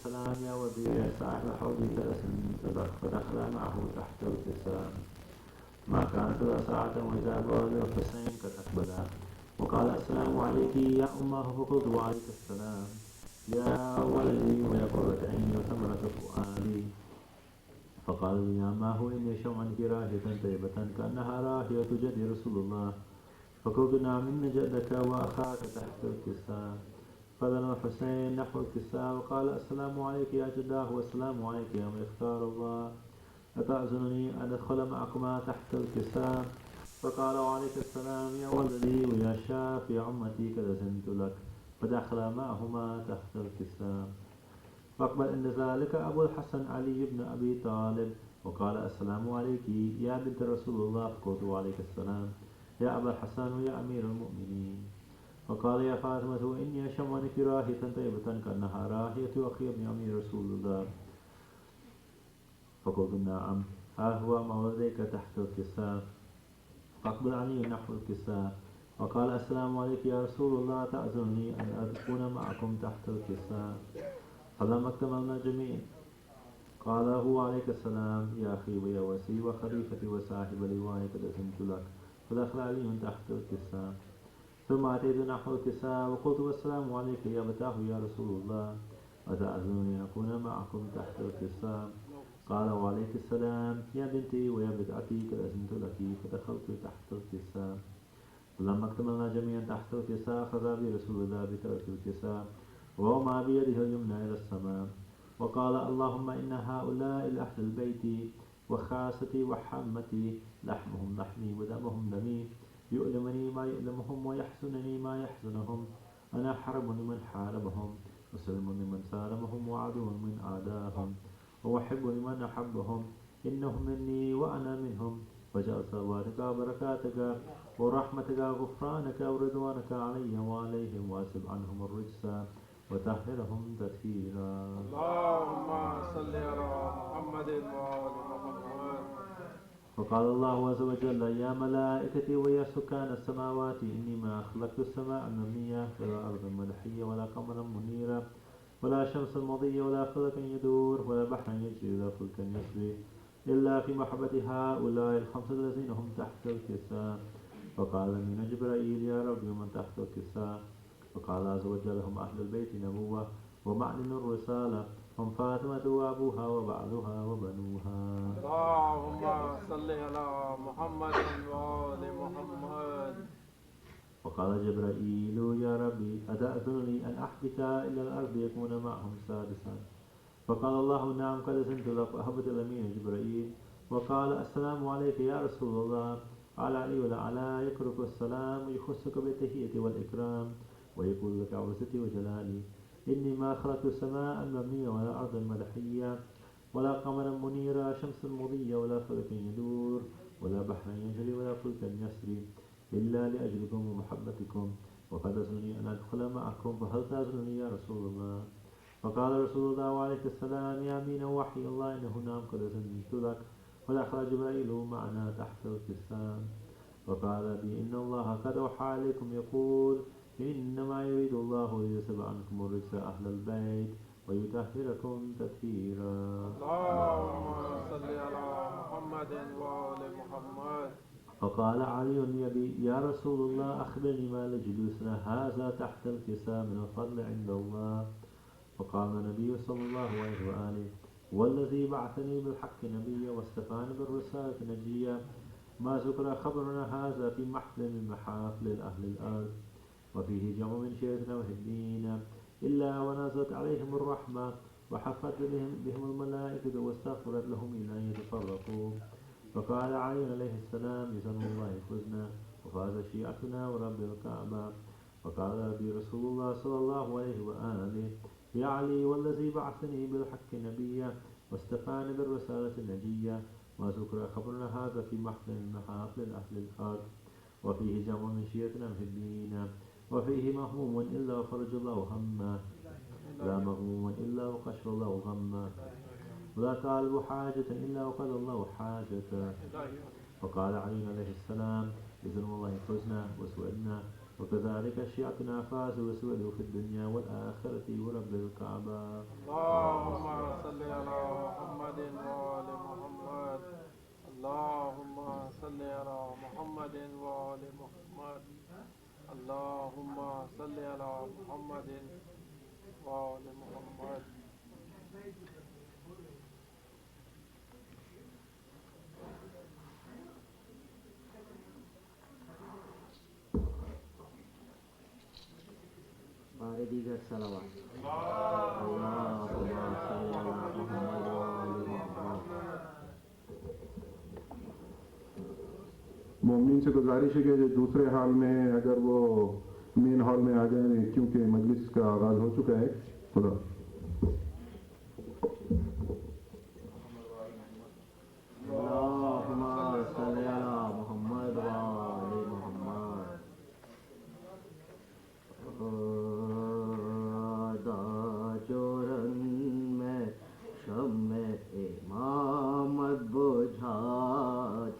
السلام يا ودي يا صاحب حوضي كأس صدق فدخل معه تحت الكساء ما كانت له ساعة وإذا بال الحسين قد أقبلا وقال السلام عليك يا أمه فقلت وعليك السلام يا ولدي ويا قرة عيني وثمرة فؤادي فقال لي يا ما هو إني شمعا راهية طيبة كأنها راهية جدي رسول الله فقلت نعم إن جدك وأخاك تحت الكساء فذل الحسين نحو الكساء وقال السلام عليك يا جداه والسلام عليك يا من اختار الله أتأذنني أن أدخل معكما تحت الكساء فقال وعليك السلام يا ولدي ويا شافي عمتي قد أذنت لك فدخل معهما تحت الكساء فأقبل عند ذلك أبو الحسن علي بن أبي طالب وقال السلام عليك يا بنت رسول الله فقلت وعليك السلام يا أبا الحسن ويا أمير المؤمنين فقال يا فاطمة إني أشم عنك راهية طيبة كأنها راهية أخي ابن أمير رسول الله فقلت نعم ها هو مولديك تحت الكساء فأقبل علي نحو الكساء وقال السلام عليك يا رسول الله تأذنني أن أكون معكم تحت الكساء فلما اكتملنا جميعا قال هو عليك السلام يا أخي ويا وسي وخليفتي وصاحب لواء قد أذنت لك فدخل علي من تحت الكساء ثم أتيت نحو الكساء وقلت والسلام عليك يا أبتاه يا رسول الله أتأذنني أن أكون معكم تحت الكساء قال وعليك السلام يا بنتي ويا بدعتي قد أذنت لك فدخلت تحت الكساء فلما اكتملنا جميعا تحت الكساء خذا بي رسول الله بترك الكساء ووضع بيده اليمنى إلى السماء وقال اللهم إن هؤلاء لأهل البيت وخاصتي وحمتي لحمهم لحمي ودمهم دمي يؤلمني ما يؤلمهم ويحزنني ما يحزنهم أنا حرب لمن حاربهم وسلم لمن سالمهم وعدو من عاداهم وأحب لمن أحبهم إنهم مني وأنا منهم وجعل صلواتك وبركاتك ورحمتك وغفرانك ورضوانك علي وعليهم واسب عنهم الرجس وطهرهم تطهيرا. اللهم صل على محمد وآل محمد. وقال الله عز وجل يا ملائكتي ويا سكان السماوات إني ما خلقت السماء المبنية ولا أرض مدحية ولا قمرا منيرا ولا شمس مضية ولا فلكا يدور ولا بحرا يجري ولا فلكا يسري إلا في محبة هؤلاء الخمسة الذين هم تحت الكساء. فقال من جبرائيل يا رب من تحت الكساء. فقال عز وجل هم أهل البيت نبوة ومعلن الرسالة هم فاطمة وأبوها وبعلها وبنوها. اللهم صل على محمد وآل محمد. وقال جبرائيل يا ربي أتأذنني أن أحبك إلى الأرض يكون معهم سادسا. فقال الله نعم قد أذنت لك وأهبط الأمين جبرائيل وقال السلام عليك يا رسول الله على علي وعلى يكرك السلام ويخصك بالتحية والإكرام ويقول لك عزتي وجلالي إني ما خلقت السماء المبنية ولا أرض مدحية ولا قمرا منيرا شمس مضية ولا فلك يدور ولا بحر يجري ولا فلك يسري إلا لأجلكم ومحبتكم وقد أذنني أن أدخل معكم فهل تأذنني يا رسول الله. فقال رسول الله وعليك السلام يا أمين وحي الله إنه نعم قد أذنت لك ودخل جبرائيل معنا تحت الكساء. وقال بي إن الله قد أوحى عليكم يقول إنما يريد الله ليذهب عنكم الرجس أهل البيت ويطهركم تطهيرا. اللهم صل على محمد وآل محمد. فقال علي يا رسول الله أخبرني ما لجلوسنا هذا تحت الكساء من الفضل عند الله. فقال النبي صلى الله عليه وآله والذي بعثني بالحق نبيا واستفاني بالرسالة نجيا ما ذكر خبرنا هذا في محفل من محافل أهل الأرض وفيه جمع من شيعتنا وهدينا إلا ونزلت عليهم الرحمة وحفت بهم الملائكة واستغفرت لهم إلى أن يتفرقوا. فقال علي عليه السلام بسم الله فزنا وفاز شيعتنا ورب الكعبة. وقال بي رسول الله صلى الله عليه وآله يا علي والذي بعثني بالحق نبيا واستفاني بالرسالة نجيا ما ذكر خبرنا هذا في محافل أهل الأرض وفيه جمع من شيعتنا محبين وفيه مهموم إلا فرج الله همه لا مغموم إلا وقشر الله غمه ولا طالب حاجة إلا وقضى الله حاجته. فقال علي عليه السلام بإذن الله فزنا وسودنا وكذلك شيعتنا فازوا وسودوا في الدنيا والآخرة ورب الكعبة. اللهم وآل محمد. بارے دیگر صلوات. اللہم صلی علی محمد وآل محمد. مومنین سے گزارش ہے کہ جو دوسرے ہال میں اگر وہ مین ہال میں آ جائیں کیونکہ مجلس کا آغاز ہو چکا ہے. خدا اللہم صلی علی محمد وآل محمد. جورن میں شمع امامت بجھا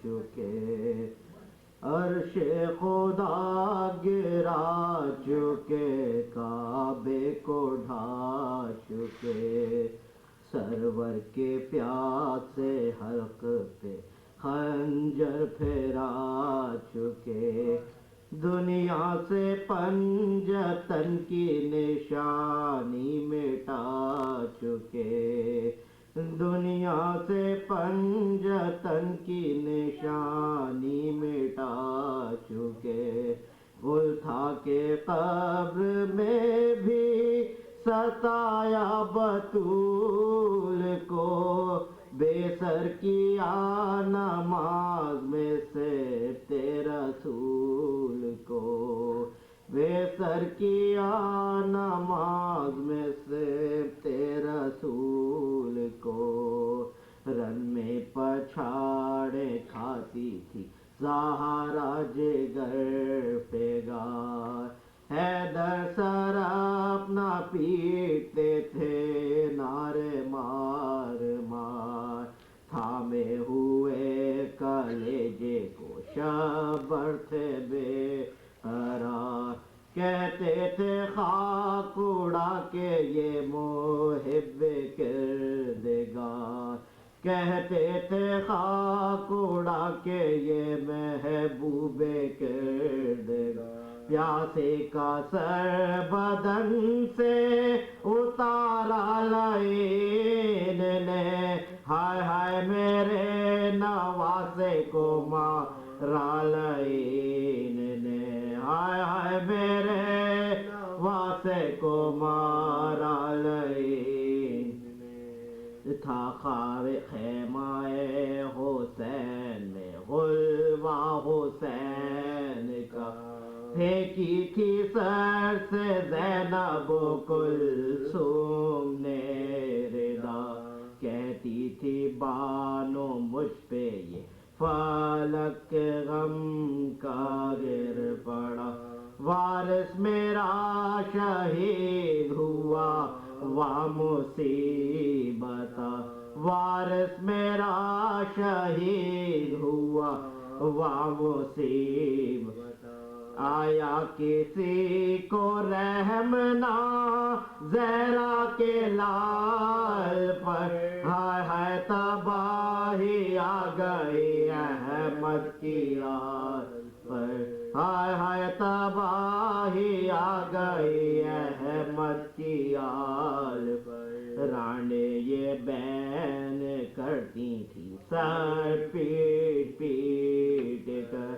چکے، عرش خدا گرا چکے، کعبے کو ڈھا چکے، سرور کے پیاسے حلق پہ خنجر پھیرا چکے، دنیا سے پنجتن کی نشانی مٹا چکے، دنیا سے پنجتن کی نشانی مٹا چکے. گل تھا کہ قبر میں بھی ستایا بطول کو، بے سر کیا نماز میں سے تیرا رسول کو، بے سر کیا نماز میں سے تیرا رسول کو. رن میں پچھاڑے کھاتی تھی زہرا جگر پہ گار، حیدر سر اپنا پیٹتے تھے نعرے مار مار، تھامے ہوئے کلیجے کو شبر تھے بے قرار، کہتے تھے خاک اڑا کے یہ محب کردگار، کہتے تھے خاک اڑا کے یہ محبوب کردگار. پیاسے کا سر بدن سے اتارا لعین نے، ہائے ہائے میرے نواسے کو مارا لعین نے، ہائے ہائے میرے نواسے کو مارا لعین نے. تھا خواب خیمہ حسین میں غلوہ حسین کا، پھینکی تھی سر سے زینب و کلثوم نے ردا، کہتی تھی بانو مجھ پہ یہ فلک غم کا گر پڑا، وارث میرا شہید ہوا وا مصیبت، وارث میرا شہید ہوا وا مصیبت. آیا کسی کو رحم نہ زہرا کے لال پر، ہائے ہائے تباہی آ گئی احمد کی آل پر، ہائے ہائے تباہی آ گئی احمد کی آل پر. رانڈے یہ بین کرتی تھی سر پیٹ پیٹ کر،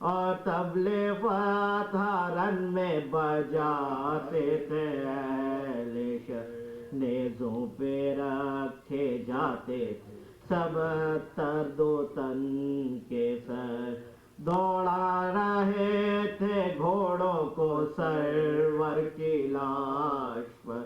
اور طبلِ فتح رن میں بجاتے تھے اہل شہر، نیزوں پہ رکھے جاتے تھے 72 تن کے سر، دوڑا رہے تھے گھوڑوں کو سرور کی لاش پر،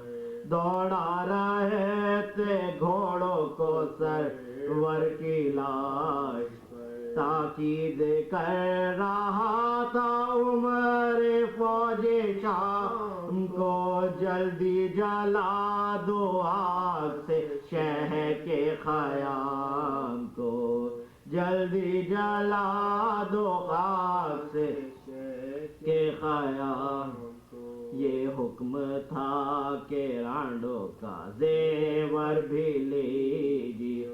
دوڑا رہے تھے گھوڑوں کو سرور کی لاش پر. تاکید کر رہا تھا عمر فوج شام کو، جلدی جلا دو آگ سے شہ کے خیام کو، جلدی جلا دو آگ سے شہ کے خیام کو. یہ حکم تھا کہ رانڈوں کا زیور بھی لیجیے،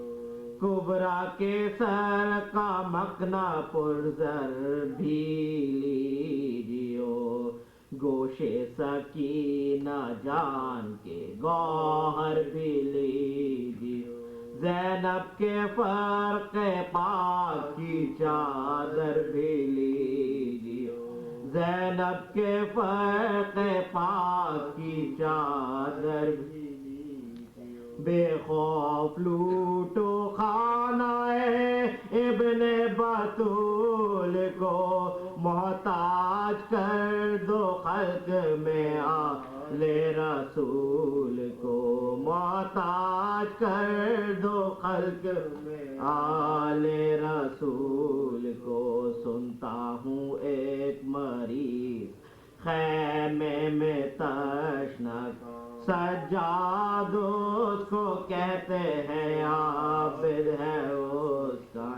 کبرا کے سر کا مکنا پرزر بھی لیجیو، گوشے سکینہ جان کے گوہر بھی لیجیے، زینب کے فرق پاک کی چادر بھی لیجیے، زینب کے فرق پاک کی چادر بھی لیجیے، بے خوف لوٹو خانہ ابن بطول کو، محتاج کر دو خلق میں آل رسول کو، محتاج کر دو خلق میں آل رسول کو۔ سنتا ہوں ایک مریض خیمے میں تشنک، سجاد اس کو کہتے ہیں، عابد ہے اس کا،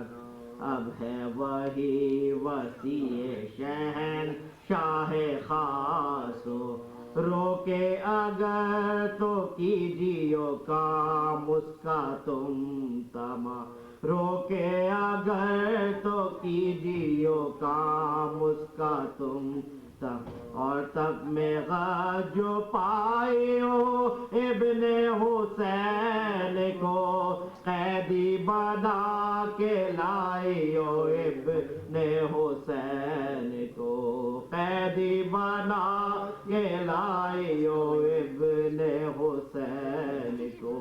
اب ہے وہی وسیع شہن شاہ خاص، روکے اگر تو کیجیو کام اس کا تم تمام، روکے اگر تو کیجیو کام اس کا تم تمام، اور تب میں غد جو پائی ہو ابن حسین کو، قیدی بنا کے لائی ہو ابن حسین کو، قیدی بنا کے لائی ہو ابن حسین کو۔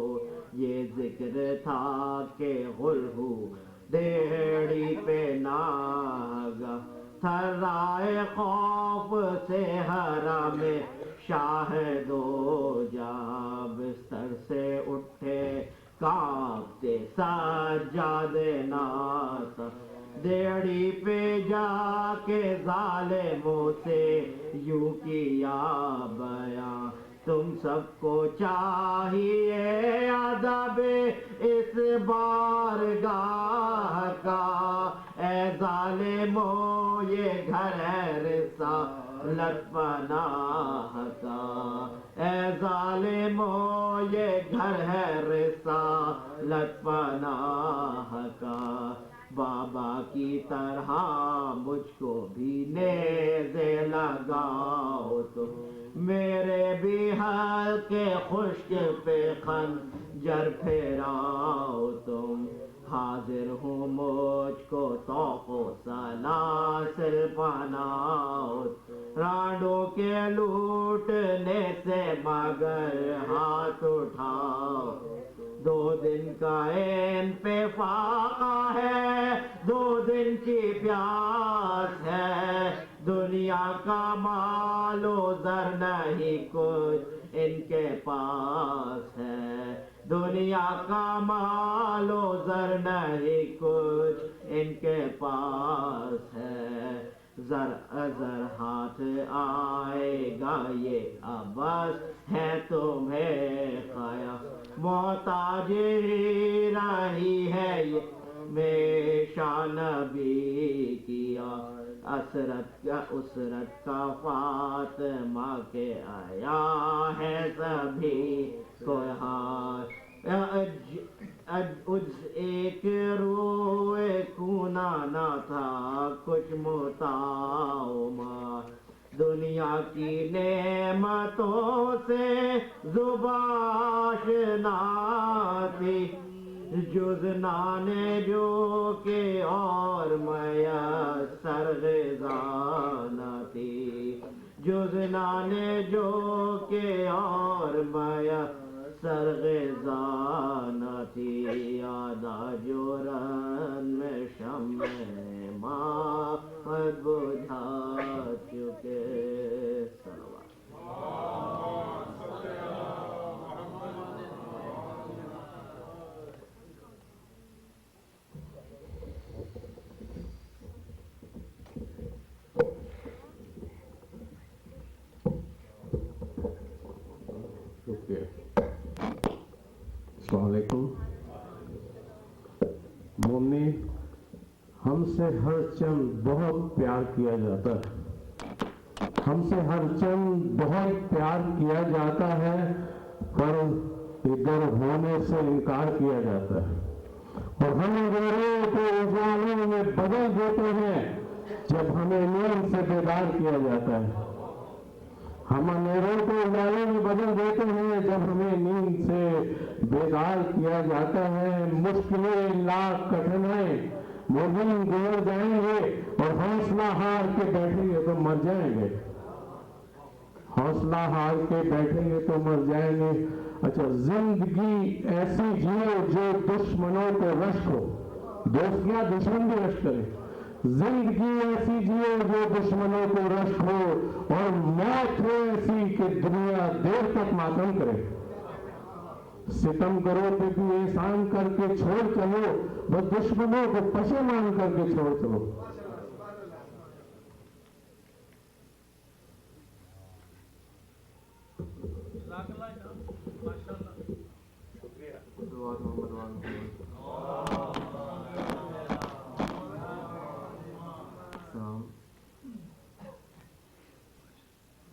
یہ ذکر تھا کہ غل ہو دیڑھی پہ ناگا، تھرائے خوف سے حرم شاہ دو جا، بستر سے اٹھے کانپتے سجاد ناس، دیڑھی پہ جا کے ظالموں سے یوں کیا بیان، تم سب کو چاہیے ادب اس بارگاہ کا، اے ظالموں یہ گھر ہے رسالت پناہ کا، اے ظالموں یہ گھر ہے رسالت پناہ کا، بابا کی طرح مجھ کو بھی نیزے لگاؤ تو، میرے بھی حلقے خشک پہ خنجر پھیراؤ تم، حاضر ہوں مجھ کو طوق و سلاسل پہناؤ، رانڈوں کے لوٹنے سے مگر ہاتھ اٹھاؤ، دو دن کا این پہ فاقہ ہے، دو دن کی پیاس ہے، دنیا کا مال و زر نہیں کچھ ان کے پاس ہے، دنیا کا مال و زر نہیں کچھ ان کے پاس ہے، زر ازر ہاتھ آئے گا یہ عبث ہے تمہیں خیال، محتاج ہی رہی ہے یہ ہمیشہ نبی کیا، اسرت کا فاطمہ کے آیا ہے سبھی کو ہار، عجز ایک روئے کونا نہ تھا کچھ متاع مار، دنیا کی نعمتوں سے زبان آشنا تھی، جز نانے جو کہ اور میسر غذا نہ تھی، جز نانے جو کہ اور میسر غذا نہ تھی، یادا جو رن میں شمع ماں بجھا چکے، صلوات السلام علیکم۔ مومنی، ہم سے ہر چند بہت پیار کیا جاتا ہے، ہم سے ہر چند بہت پیار کیا جاتا ہے، پر ادھر ہونے سے انکار کیا جاتا ہے، اور ہم اندھیروں کو اجالوں میں بدل دیتے ہیں جب ہمیں نیند سے بیدار کیا جاتا ہے۔ ہم اندھیروں کو اجالوں میں بدل دیتے ہیں جب ہمیں نیند سے بیدار کیا جاتا ہے. مشکلیں لاکھ کٹھنائیں مومن گزر جائیں گے اور حوصلہ ہار کے بیٹھیں گے تو مر جائیں گے. حوصلہ ہار کے بیٹھیں گے تو مر جائیں گے. اچھا، زندگی ایسی جیو جو دشمنوں کو رشک ہو. دوست یا دشمن بھی رشک کرے. زندگی ایسی جیو جو دشمنوں کو رشک ہو اور موت ہو ایسی کہ دنیا دیر تک ماتم کرے. ستم کرو تو بھی احسان کر کے چھوڑ چلو، بس دشمنوں کو پشیمان کر کے چھوڑ چلو.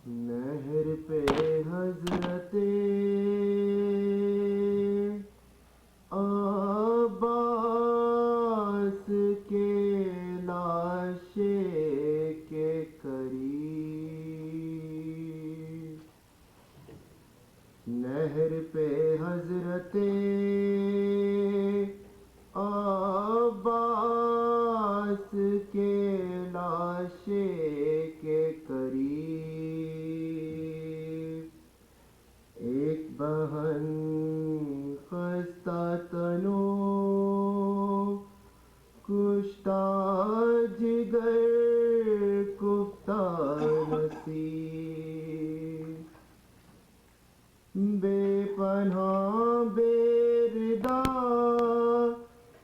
نہر پہ حضرت عباس کے لاشے کے قریب، نہر پہ حضرت عباس کے لاشے کے قریب، ایک بہن خستہ تنو کشتہ جگر کفتہ نصیب، بے پناہ بے ردا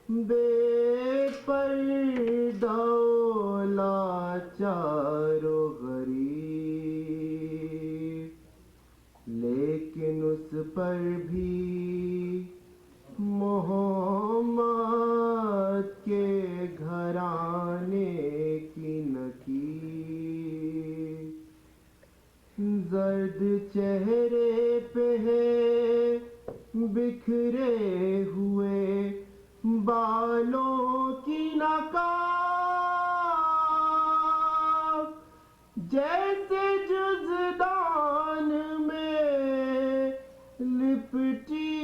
بے پردہ لاچار و غریب، لیکن اس پر بھی محمد کے گھرانے کی نکیر، زرد چہرے پہ ہے بکھرے ہوئے بالوں کی نقاب، جیسے جزدان میں لپٹی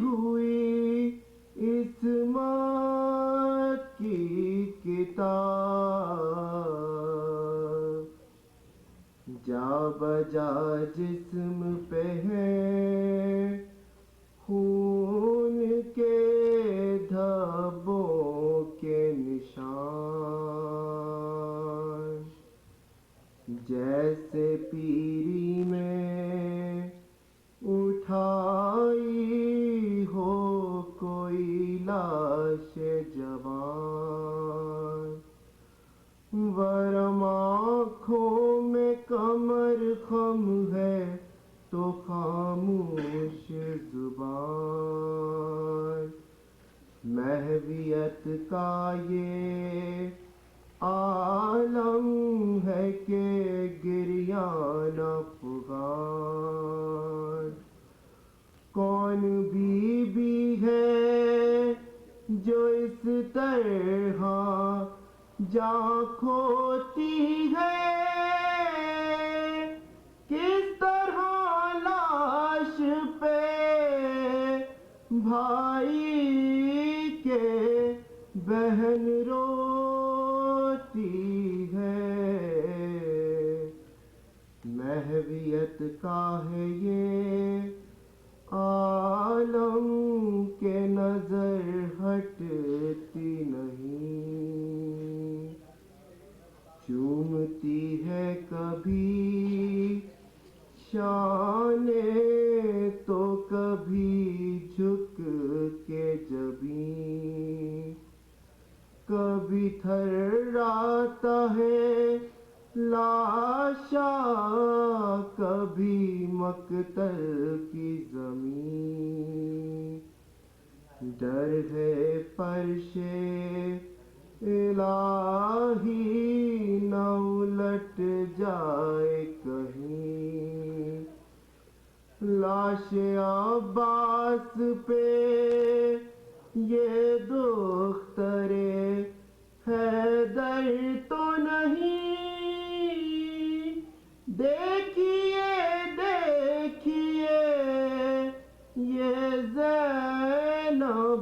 ہوئی عصمت کی کتاب، جا بجا جسم پہ ہے خون کے دھبوں کے نشان، جیسے پیری میں اٹھائی ہو کوئی لاش جوان، ورم آنکھوں میں کمر خم ہے تو خاموش زبان، محویت کا یہ عالم ہے کہ گریان افغان، کون بی بی ہے جو اس طرح جاں کھوتی ہے، کس طرح لاش پہ بھائی کے بہن روتی ہے، محویت کا ہے یہ عالم کے نظر ہٹتی نہیں، چومتی ہے کبھی شان تو کبھی جھک کے جبیں، کبھی تھراتا ہے لاشا کبھی مقتل کی زمین، ڈر ہے فرش الہی نہ الٹ جائے کہیں، لاش عباس پہ یہ دختر حیدر تو نہیں، دیکھی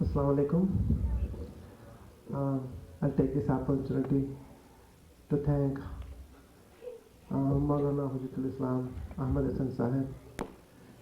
Assalamu alaikum. I'll take this opportunity to thank Maulana Hujjatul Islam Ahmad Hasan Saheb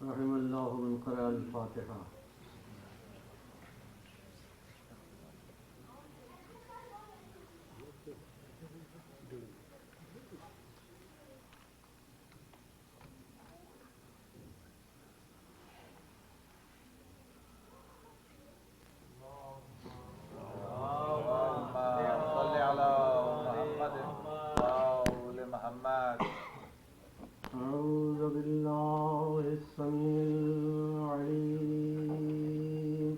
رحم اللہ من قرأ الفاتحہ۔ أعوذ بالله السميع العليم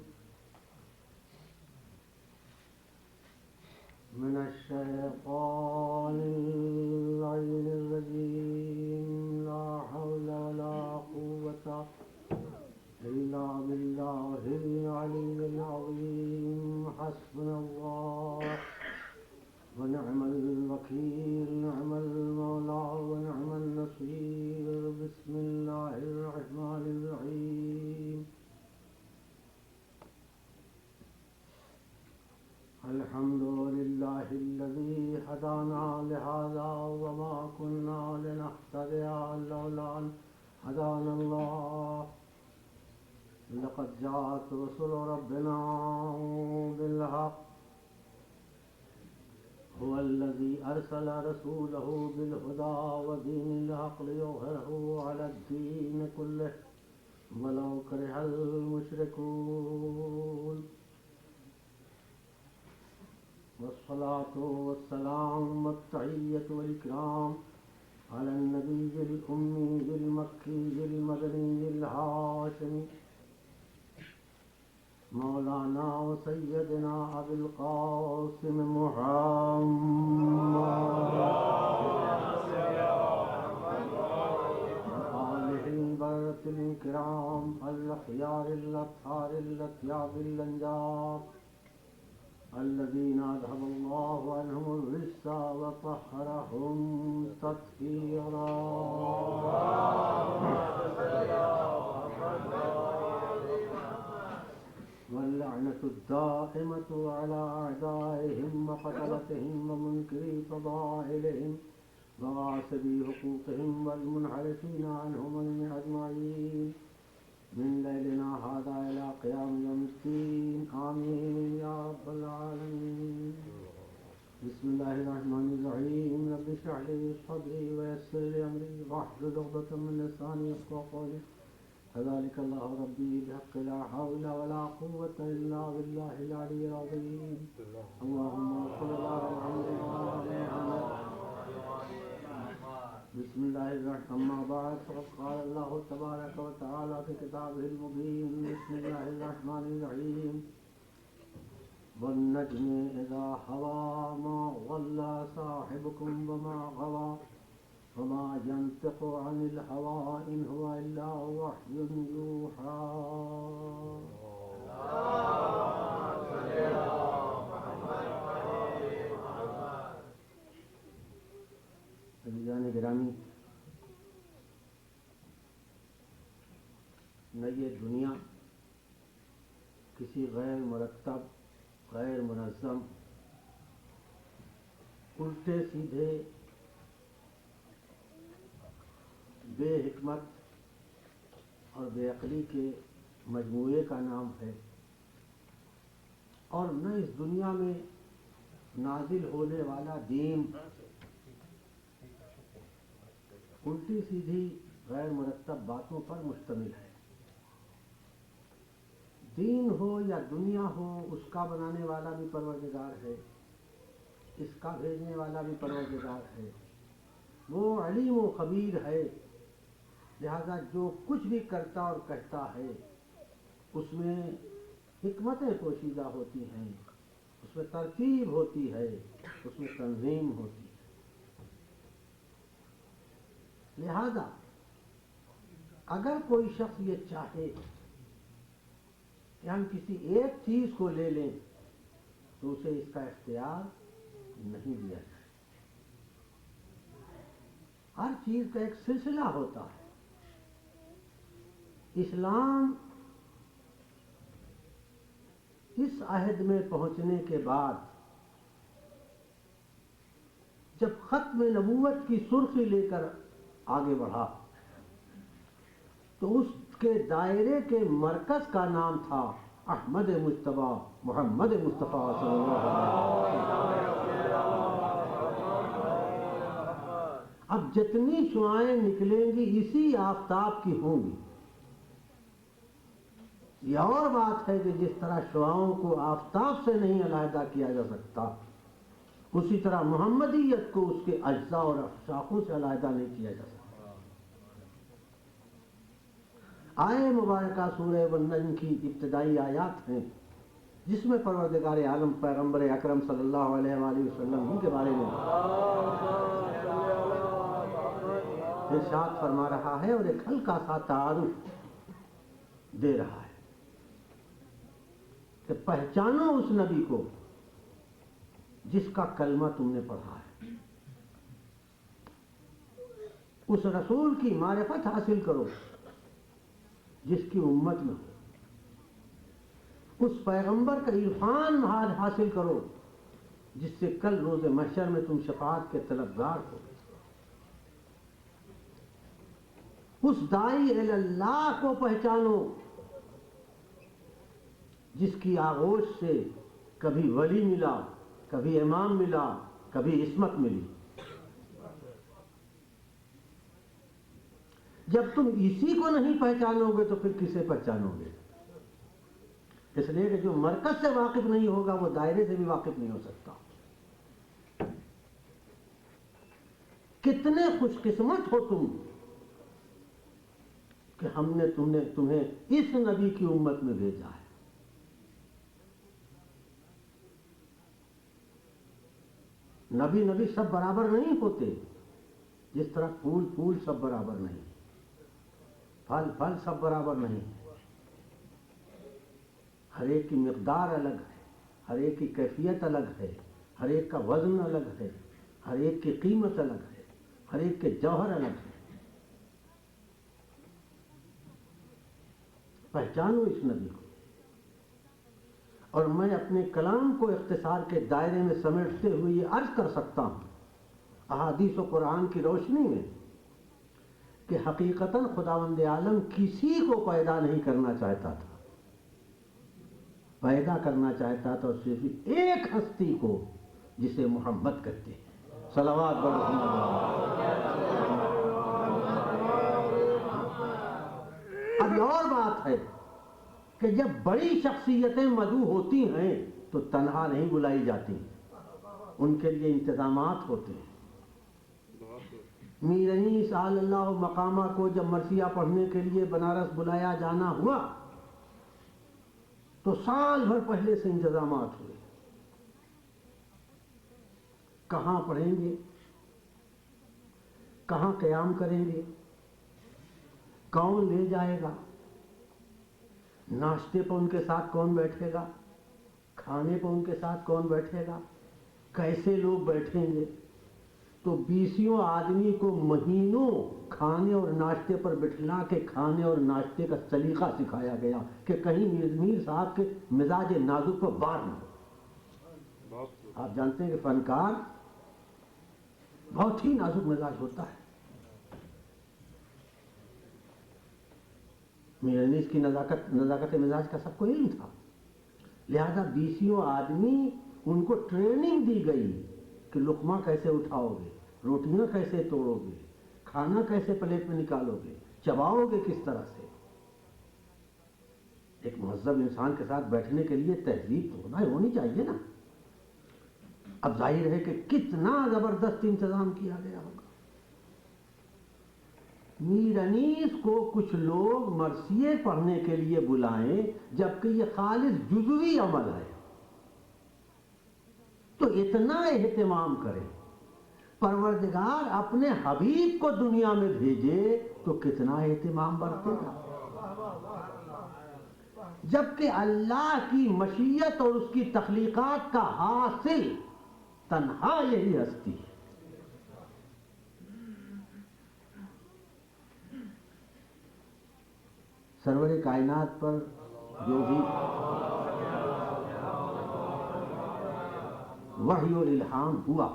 من الشيطان اللعين الرجيم. لا حول ولا قوة إلا بالله العلي العظيم. حسبنا الله ونعم الوكيل. نعم المولى ونعم النصير. بسم الله الرحمن الرحيم. الحمد لله الذي هدانا لهذا وما كنا لنهتدي لولا أن هدانا الله. لقد جاءت رسل ربنا بالحق. هو الذي أرسل رسوله بالهدى ودين الحق ليظهره على الدين كله ولو كره المشركون. والصلاة والسلام والتحية والإكرام على النبي الأمي المكي المدني الهاشمي مولانا وسيدنا أبي القاسم محمد وآله البررة الكرام الأخيار الأطهار الأطياب الأنجاب الذين أذهب الله عنهم الرجس وطهرهم تطهيرا. واللعنة الدائمة على أعدائهم وقتلتهم ومنكري فضائلهم وغاصبي حقوقهم والمنحرفين عنهم أجمعين من ليلنا هذا إلى قيام يوم الدين. آمين يا رب العالمين. بسم الله الرحمن الرحيم. رب اشرح لي صدري ويسر لي أمري واحلل عقدة من لساني يفقهوا قولي. فذلك الله ربي بحق لا حول ولا قوة إلا بالله العلي العظيم. اللهم صل على محمد وعلى أما بعد فقد قال الله تبارك وتعالى في كتابه المبين بسم الله الرحمن الرحيم والنجم إذا هوى ما ضل صاحبكم وما غوى وما ينطق عن الهوى إن هو إلا وحي يوحى. عزیزان گرامی، نہ یہ دنیا کسی غیر مرتب، غیر منظم، الٹے سیدھے، بے حکمت اور بے عقلی کے مجموعے کا نام ہے، اور نہ اس دنیا میں نازل ہونے والا دین الٹی سیدھی غیر مرتب باتوں پر مشتمل ہے. دین ہو یا دنیا ہو، اس کا بنانے والا بھی پروردگار ہے، اس کا بھیجنے والا بھی پروردگار ہے. وہ علیم و خبیر ہے، لہذا جو کچھ بھی کرتا اور کہتا ہے اس میں حکمتیں پوشیدہ ہوتی ہیں، اس میں ترتیب ہوتی ہے، اس میں تنظیم ہوتی ہے. لہذا اگر کوئی شخص یہ چاہے کہ ہم کسی ایک چیز کو لے لیں تو اسے اس کا اختیار نہیں دیا جائے. ہر چیز کا ایک سلسلہ ہوتا ہے. اسلام اس عہد میں پہنچنے کے بعد جب ختم نبوت کی سرخی لے کر آگے بڑھا تو اس کے دائرے کے مرکز کا نام تھا احمد مجتبیٰ محمد مصطفیٰ صلی اللہ علیہ وسلم. اب جتنی شعائیں نکلیں گی اسی آفتاب کی ہوں گی. یہ اور بات ہے کہ جس طرح شعاؤں کو آفتاب سے نہیں علیحدہ کیا جا سکتا، اسی طرح محمدیت کو اس کے اجزاء اور شاخوں سے علیحدہ نہیں کیا جا سکتا. آئے مبارکہ سورہ والنجم کی ابتدائی آیات ہیں جس میں پروردگار عالم پیغمبر اکرم صلی اللہ علیہ وآلہ وسلم کے بارے میں ارشاد فرما رہا ہے اور ایک ہلکا سا تعارف دے رہا ہے کہ پہچانو اس نبی کو جس کا کلمہ تم نے پڑھا ہے، اس رسول کی معرفت حاصل کرو جس کی امت میں ہو، اس پیغمبر کا عرفان حاصل کرو جس سے کل روز محشر میں تم شفاعت کے طلبگار ہو، اس داعی الی اللہ کو پہچانو جس کی آغوش سے کبھی ولی ملا، کبھی امام ملا، کبھی عصمت ملی. جب تم اسی کو نہیں پہچانو گے تو پھر کسے پہچانو گے؟ اس لیے کہ جو مرکز سے واقف نہیں ہوگا وہ دائرے سے بھی واقف نہیں ہو سکتا. کتنے خوش قسمت ہو تم کہ ہم نے تمہیں اس نبی کی امت میں بھیجا ہے. نبی سب برابر نہیں ہوتے، جس طرح پھول سب برابر نہیں، پھل سب برابر نہیں. ہر ایک کی مقدار الگ ہے، ہر ایک کی کیفیت الگ ہے، ہر ایک کا وزن الگ ہے، ہر ایک کی قیمت الگ ہے، ہر ایک کے جوہر الگ ہے. پہچانو اس نبی کو. اور میں اپنے کلام کو اختصار کے دائرے میں سمیٹتے ہوئے یہ عرض کر سکتا ہوں احادیث و قرآن کی روشنی میں کہ حقیقتاً خداوند عالم کسی کو پیدا نہیں کرنا چاہتا تھا، پیدا کرنا چاہتا تھا صرف ایک ہستی کو جسے محمد کہتے ہیں. صلوات بڑھو. اب اور بات ہے کہ جب بڑی شخصیتیں مدعو ہوتی ہیں تو تنہا نہیں بلائی جاتی، ان کے لیے انتظامات ہوتے ہیں. میر انیس اللہ مقامہ کو جب مرثیہ پڑھنے کے لیے بنارس بلایا جانا ہوا تو سال بھر پہلے سے انتظامات ہوئے. کہاں پڑھیں گے, کہاں قیام کریں گے, کون لے جائے گا, ناشتے پر ان کے ساتھ کون بیٹھے گا, کھانے پر ان کے ساتھ کون بیٹھے گا, کیسے لوگ بیٹھیں گے. تو 20 آدمی کو مہینوں کھانے اور ناشتے پر بٹھلا کے کھانے اور ناشتے کا سلیقہ سکھایا گیا کہ کہیں میر صاحب کے مزاج نازک پر بار نہ ہو. آپ جانتے ہیں کہ فنکار بہت ہی نازک مزاج ہوتا ہے. میر انیس کی نزاکت مزاج کا سب کو علم تھا, لہذا 20 آدمی ان کو ٹریننگ دی گئی کہ لقمہ کیسے اٹھاؤ گے, روٹیاں کیسے توڑو گے, کھانا کیسے پلیٹ میں نکالو گے, چباؤ گے کس طرح سے. ایک مہذب انسان کے ساتھ بیٹھنے کے لیے تہذیب تو ہونی چاہیے نا. اب ظاہر ہے کہ کتنا زبردست انتظام کیا گیا ہوگا. میر انیس کو کچھ لوگ مرثیے پڑھنے کے لیے بلائیں جبکہ یہ خالص جزوی عمل ہے, تو اتنا اہتمام کرے. پروردگار اپنے حبیب کو دنیا میں بھیجے تو کتنا اہتمام برتے گا. جبکہ اللہ کی مشیت اور اس کی تخلیقات کا حاصل تنہا یہی ہستی ہے. سرور کائنات پر جو بھی وحی و الہام ہوا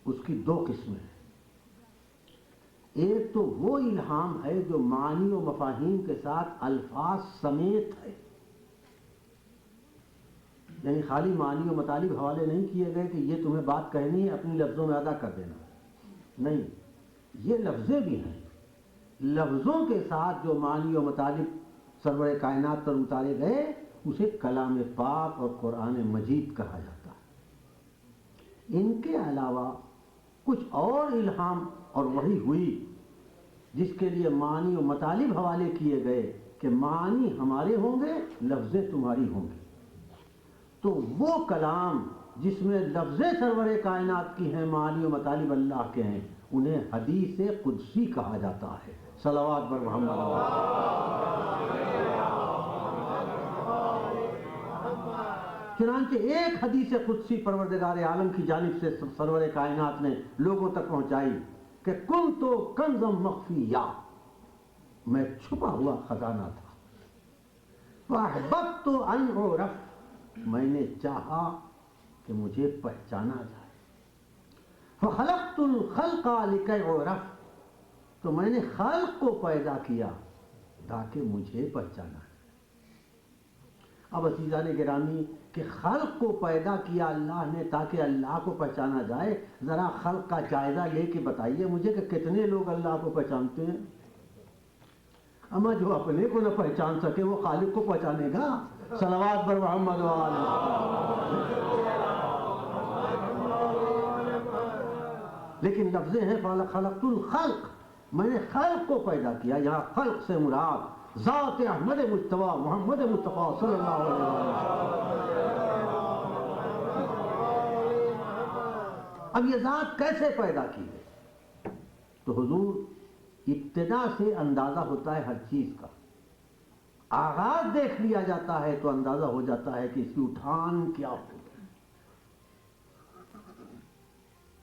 اس کی 2 قسمیں ہیں. ایک تو وہ الہام ہے جو معنی و مفاہیم کے ساتھ الفاظ سمیت ہے, یعنی خالی معنی و مطالب حوالے نہیں کیے گئے کہ یہ تمہیں بات کہنی ہے اپنی لفظوں میں ادا کر دینا. نہیں, یہ لفظیں بھی ہیں. لفظوں کے ساتھ جو معنی و مطالب سرور کائنات پر اتارے گئے اسے کلام پاک اور قرآن مجید کہا جاتا ہے. ان کے علاوہ کچھ اور الہام اور وحی ہوئی جس کے لیے معنی و مطالب حوالے کیے گئے کہ معنی ہمارے ہوں گے, لفظیں تمہاری ہوں گی. تو وہ کلام جس میں لفظیں سرور کائنات کی ہیں, معنی و مطالب اللہ کے ہیں, انہیں حدیث قدسی کہا جاتا ہے. صلوات بر محمد. چنانچہ ایک حدیث قدسی پروردگار عالم کی جانب سے سرور کائنات نے لوگوں تک پہنچائی کہ کنت کنزا مخفیا, میں چھپا ہوا خزانہ تھا. فاحببت ان اعرف, میں نے چاہا کہ مجھے پہچانا جائے. فخلقت الخلق لکی اعرف, تو میں نے خلق کو پیدا کیا تاکہ مجھے پہچانا جائے. اب عزیزان گرامی کہ خلق کو پیدا کیا اللہ نے تاکہ اللہ کو پہچانا جائے, ذرا خلق کا جائزہ لے کے بتائیے مجھے کہ کتنے لوگ اللہ کو پہچانتے ہیں. اما جو اپنے کو نہ پہچان سکے وہ خالق کو پہچانے گا. صلوات بر محمد لیکن لفظیں ہیں خلقت الخلق, میں نے خلق کو پیدا کیا. یہاں خلق سے مراد ذات احمد مجتبی محمد مصطفیٰ صلی اللہ علیہ وسلم. اب یہ ذات کیسے پیدا کی ہے؟ تو حضور ابتدا سے اندازہ ہوتا ہے ہر چیز کا. آغاز دیکھ لیا جاتا ہے تو اندازہ ہو جاتا ہے کہ اس کی اٹھان کیا ہوگی.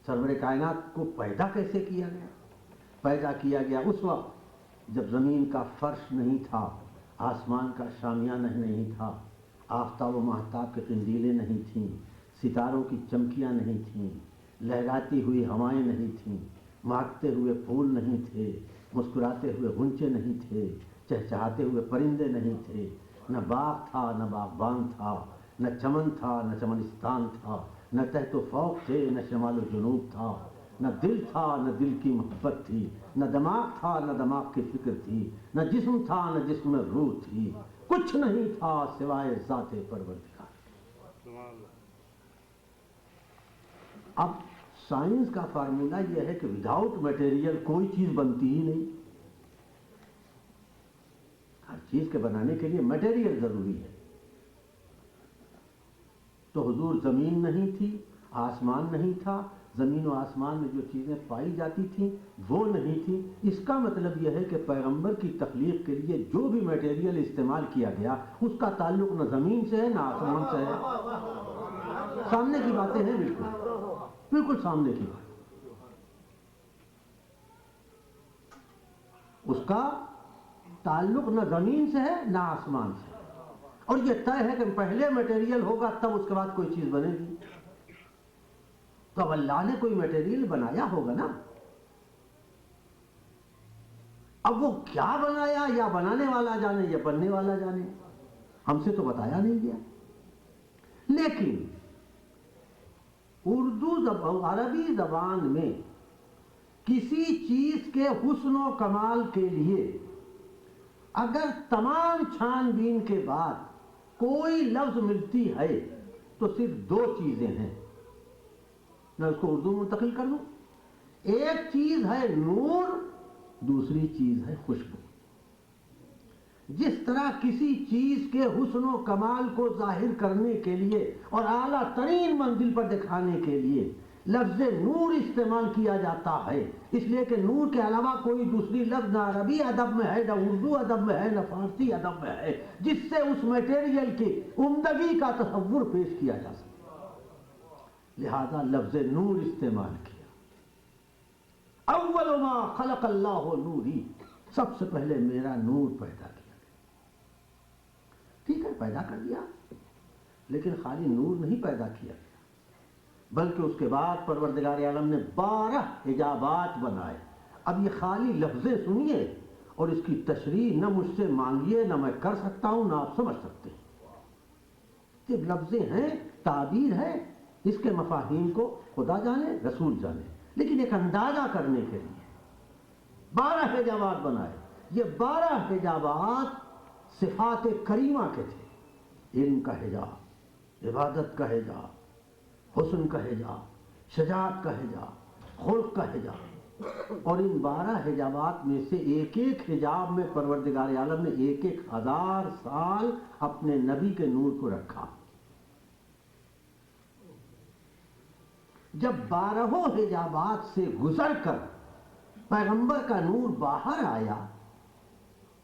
سرور کائنات کو پیدا کیسے کیا گیا؟ پیدا کیا گیا اس وقت جب زمین کا فرش نہیں تھا, آسمان کا شامیانہ نہیں تھا, آفتاب و ماہتاب کے قندیلیں نہیں تھیں, ستاروں کی چمکیاں نہیں تھیں, لہراتی ہوئی ہوائیں نہیں تھیں, مہکتے ہوئے پھول نہیں تھے, مسکراتے ہوئے غنچے نہیں تھے, چہچہاتے ہوئے پرندے نہیں تھے, نہ باغ تھا نہ باغبان تھا, نہ چمن تھا نہ چمنستان تھا, نہ تحت و فوق تھے نہ شمال و جنوب تھا, نہ دل تھا نہ دل کی محبت تھی, نہ دماغ تھا نہ دماغ کی فکر تھی, نہ جسم تھا نہ جسم میں روح تھی, کچھ نہیں تھا سوائے ذات پروردگار. اب سائنس کا فارمولا یہ ہے کہ وداؤٹ مٹیریل کوئی چیز بنتی ہی نہیں. ہر چیز کے بنانے کے لیے مٹیریل ضروری ہے. تو حضور زمین نہیں تھی، آسمان نہیں تھا، زمین و آسمان میں جو چیزیں پائی جاتی تھیں وہ نہیں تھی. اس کا مطلب یہ ہے کہ پیغمبر کی تخلیق کے لیے جو بھی میٹیریل استعمال کیا گیا اس کا تعلق نہ زمین سے ہے نہ آسمان سے ہے. سامنے کی باتیں ہیں، بالکل سامنے کی بات. اس کا تعلق نہ زمین سے ہے نہ آسمان سے. اور یہ طے ہے کہ پہلے میٹیریل ہوگا تب اس کے بعد کوئی چیز بنے گی. تو اب اللہ نے کوئی میٹیریل بنایا ہوگا نا. اب وہ کیا بنایا یا بنانے والا جانے یا بننے والا جانے، ہم سے تو بتایا نہیں گیا. لیکن عربی زبان میں کسی چیز کے حسن و کمال کے لیے اگر تمام چھان بین کے بعد کوئی لفظ ملتی ہے تو صرف دو چیزیں ہیں. میں اس کو اردو میں منتقل کر دوں. ایک چیز ہے نور، دوسری چیز ہے خوشبو. جس طرح کسی چیز کے حسن و کمال کو ظاہر کرنے کے لیے اور اعلیٰ ترین منزل پر دکھانے کے لیے لفظ نور استعمال کیا جاتا ہے، اس لیے کہ نور کے علاوہ کوئی دوسری لفظ نہ عربی ادب میں ہے، نہ اردو ادب میں ہے، نہ فارسی ادب میں ہے جس سے اس میٹیریل کی عمدگی کا تصور پیش کیا جا سکے. لہذا لفظ نور استعمال کیا. اول ما خلق اللہ نوری، سب سے پہلے میرا نور پیدا کیا. ٹھیک ہے، پیدا کر دیا، لیکن خالی نور نہیں پیدا کیا گیا بلکہ اس کے بعد پروردگار عالم نے 12 حجابات بنائے. اب یہ خالی لفظیں سنیے اور اس کی تشریح نہ مجھ سے مانگیے، نہ میں کر سکتا ہوں، نہ آپ سمجھ سکتے ہیں. یہ لفظیں ہیں، تعبیر ہے، اس کے مفاہیم کو خدا جانے، رسول جانے. لیکن ایک اندازہ کرنے کے لیے 12 حجابات بنائے. یہ 12 حجابات صفات کریمہ کے تھے. علم کا حجاب، عبادت کا حجاب، حسن کا حجاب، شجاعت کا حجاب، خلق کا حجاب. اور ان 12 حجابات میں سے ایک ایک حجاب میں پروردگار عالم نے 1000 سال اپنے نبی کے نور کو رکھا. جب 12 حجابات سے گزر کر پیغمبر کا نور باہر آیا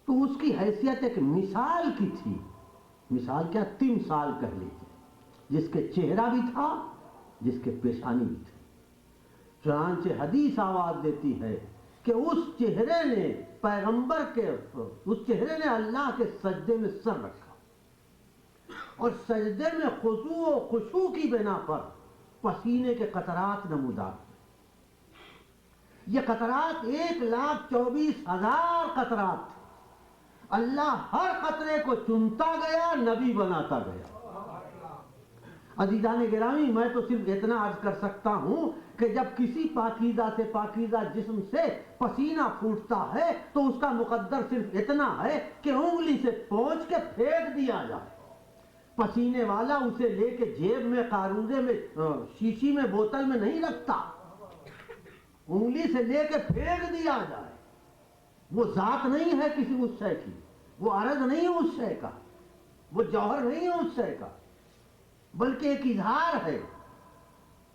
تو اس کی حیثیت ایک مثال کی تھی. مثال کیا؟ تمثال کہہ لیجیے، جس کے چہرہ بھی تھا، جس کے پیشانی بھی تھی. چنانچہ حدیث آواز دیتی ہے کہ اس چہرے نے اللہ کے سجدے میں سر رکھا اور سجدے میں خضوع و خشوع کی بنا پر پسینے کے قطرات نمودار ہوئے. یہ قطرات 1,24,000 قطرات تھے. اللہ ہر قطرے کو چنتا گیا، نبی بناتا گیا. عزیزان گرامی، میں تو صرف اتنا عرض کر سکتا ہوں کہ جب کسی پاکیزہ سے پاکیزہ جسم سے پسینہ پھوٹتا ہے تو اس کا مقدر صرف اتنا ہے کہ انگلی سے پہنچ کے پھینک دیا جائے. پسینے والا اسے لے کے جیب میں، قاروزے میں، شیشی میں، بوتل میں نہیں رکھتا. انگلی سے لے کے پھینک دیا جائے. وہ ذات نہیں ہے کسی اس شے کی، وہ عرض نہیں ہے اس شے کا، وہ جوہر نہیں ہے اس شے کا، بلکہ ایک اظہار ہے.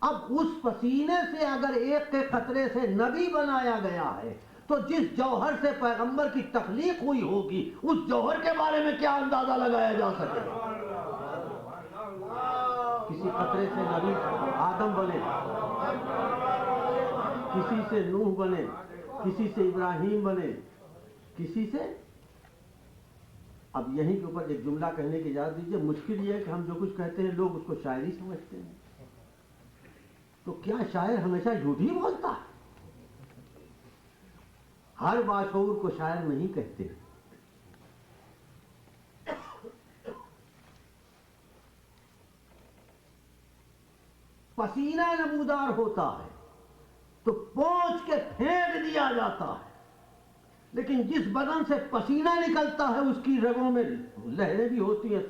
اب اس پسینے سے اگر ایک کے قطرے سے نبی بنایا گیا ہے تو جس جوہر سے پیغمبر کی تخلیق ہوئی ہوگی اس جوہر کے بارے میں کیا اندازہ لگایا جا سکے. کسی قطرے سے نبی آدم بنے، کسی سے نوح بنے، کسی سے ابراہیم بنے، کسی سے. اب یہیں کے اوپر ایک جملہ کہنے کی اجازت دیجیے. مشکل یہ ہے کہ ہم جو کچھ کہتے ہیں لوگ اس کو شاعری سمجھتے ہیں. تو کیا شاعر ہمیشہ جھوٹ ہی بولتا ہے؟ ہر باشعور کو شاعر نہیں کہتے. پسینہ نمودار ہوتا ہے تو پہنچ کے پھینک دیا جاتا ہے. لیکن جس بدن سے پسینہ نکلتا ہے اس کی رگوں میں لہریں بھی ہوتی ہیں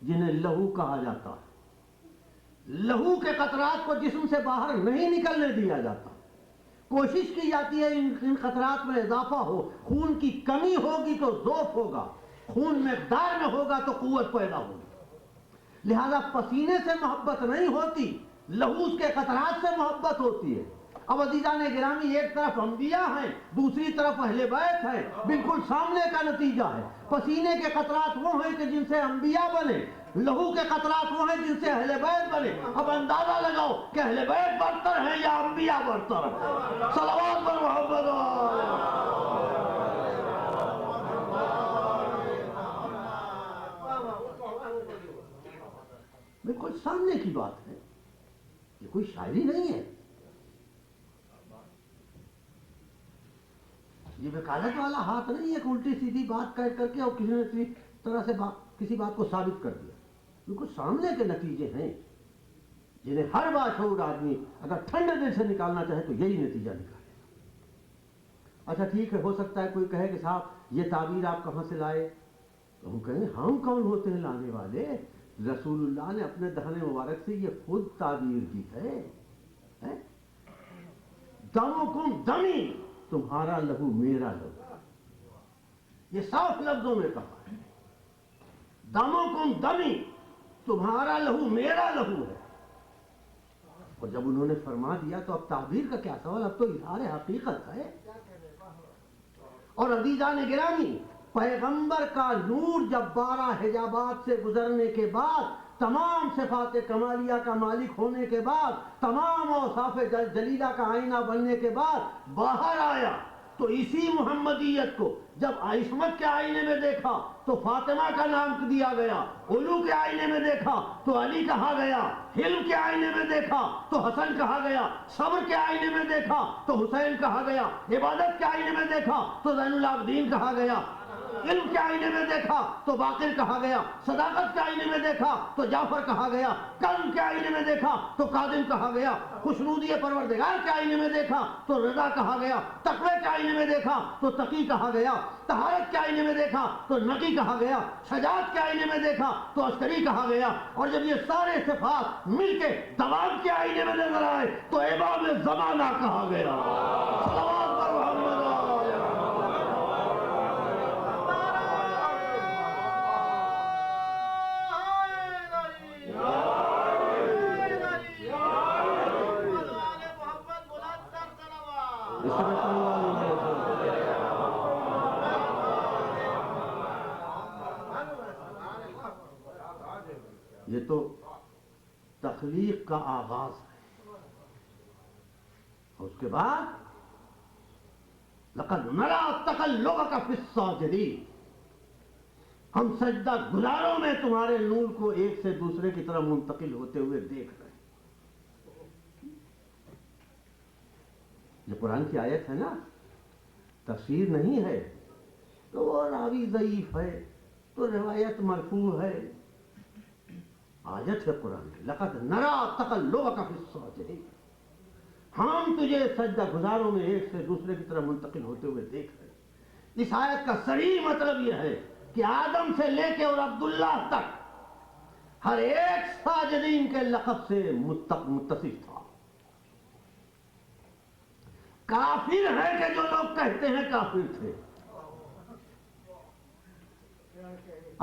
جنہیں لہو کہا جاتا ہے. لہو کے قطرات کو جسم سے باہر نہیں نکلنے دیا جاتا. کوشش کی جاتی ہے ان قطرات میں اضافہ ہو. خون کی کمی ہوگی تو ضعف ہوگا, خون مقدار میں ہوگا تو قوت پیدا ہوگی. لہذا پسینے سے محبت نہیں ہوتی, لہو کے قطرات سے محبت ہوتی ہے. اب عزیزان گرامی, ایک طرف انبیاء ہیں, دوسری طرف اہل بیت ہیں, بالکل سامنے کا نتیجہ ہے. پسینے کے قطرات وہ ہیں کہ جن سے انبیاء بنے, لہو کے قطرات وہ ہیں جن سے اہل بیت بنے. اب اندازہ لگاؤ کہ اہل بیت برتر ہیں یا انبیاء برتر ہیں. صلوات پر محمد. بالکل سامنے کی بات ہے, یہ کوئی شاعری نہیں ہے, یہ وکالت والا ہاتھ نہیں ہے کہ الٹی سیدھی بات کہہ کر کے اور کسی نے کسی طرح سے کسی بات کو ثابت کر دیا. بالکل سامنے کے نتیجے ہیں جنہیں ہر باشعور آدمی اگر ٹھنڈے دل سے نکالنا چاہے تو یہی نتیجہ نکالے. اچھا ٹھیک ہے, ہو سکتا ہے کوئی کہے کہ صاحب یہ تعبیر آپ کہاں سے لائے, تو ہم کہیں گے ہم کون ہوتے ہیں لانے والے, رسول اللہ نے اپنے دہن مبارک سے یہ خود تعبیر دی ہے. دمکم دمی, تمہارا لہو میرا لہو, یہ صاف لفظوں میں کہا ہے. دمکم دمی, تمہارا لہو میرا لہو ہے. اور جب انہوں نے فرما دیا تو اب تعبیر کا کیا سوال, اب تو اظہار حقیقت ہے. اور عزیزان گرامی, پیغمبر کا نور جب 12 حجابات سے گزرنے کے بعد, تمام صفات کمالیہ کا مالک ہونے کے بعد, تمام اوصاف جلیلہ کا آئینہ بننے کے بعد باہر آیا, تو اسی محمدیت کو جب عصمت کے آئینے میں دیکھا تو فاطمہ کا نام دیا گیا, علو کے آئینے میں دیکھا تو علی کہا گیا, حلم کے آئینے میں دیکھا تو حسن کہا گیا, صبر کے آئینے میں دیکھا تو حسین کہا گیا, عبادت کے آئینے میں دیکھا تو زین العابدین کہا گیا, علم کے آئینے میں دیکھا تو باقر کہا گیا, صداقت کے آئینے میں دیکھا تو جعفر کہا گیا, کرم کے آئینے میں دیکھا تو کاظم کہا گیا, خوشنودی پروردگار کے آئینے میں دیکھا تو رضا کہا گیا, تقوی کے آئینے میں دیکھا تو تقی کہا گیا, طہارت کے آئینے میں دیکھا تو نقی کہا گیا, شجاعت کے آئینے میں دیکھا تو عسکری کہا گیا. اور جب یہ سارے صفات مل کے دوام کے آئینے میں نظر آئے تو امام زمانہ کہا گیا. صلوات پر محمد. یہ تو تخلیق کا آغاز ہے, اور اس کے بعد لقد نرى تقلبك في الساجدين, ہم سجدہ گزاروں میں تمہارے نور کو ایک سے دوسرے کی طرف منتقل ہوتے ہوئے دیکھ رہے ہیں. یہ قرآن کی آیت ہے نا, تفسیر نہیں ہے, تو وہ راوی ضعیف ہے تو روایت مرفوع ہے. آیت ہے قرآن کی, لقد نرى تقلبك في الساجدين, ہم تجھے سجدہ گزاروں میں ایک سے دوسرے کی طرف منتقل ہوتے ہوئے دیکھ رہے ہیں. اس آیت کا صریح مطلب یہ ہے کہ آدم سے لے کے اور عبداللہ تک ہر ایک ساجدین کے لقب سے متصف تھا. کافر ہے کہ جو لوگ کہتے ہیں کافر تھے.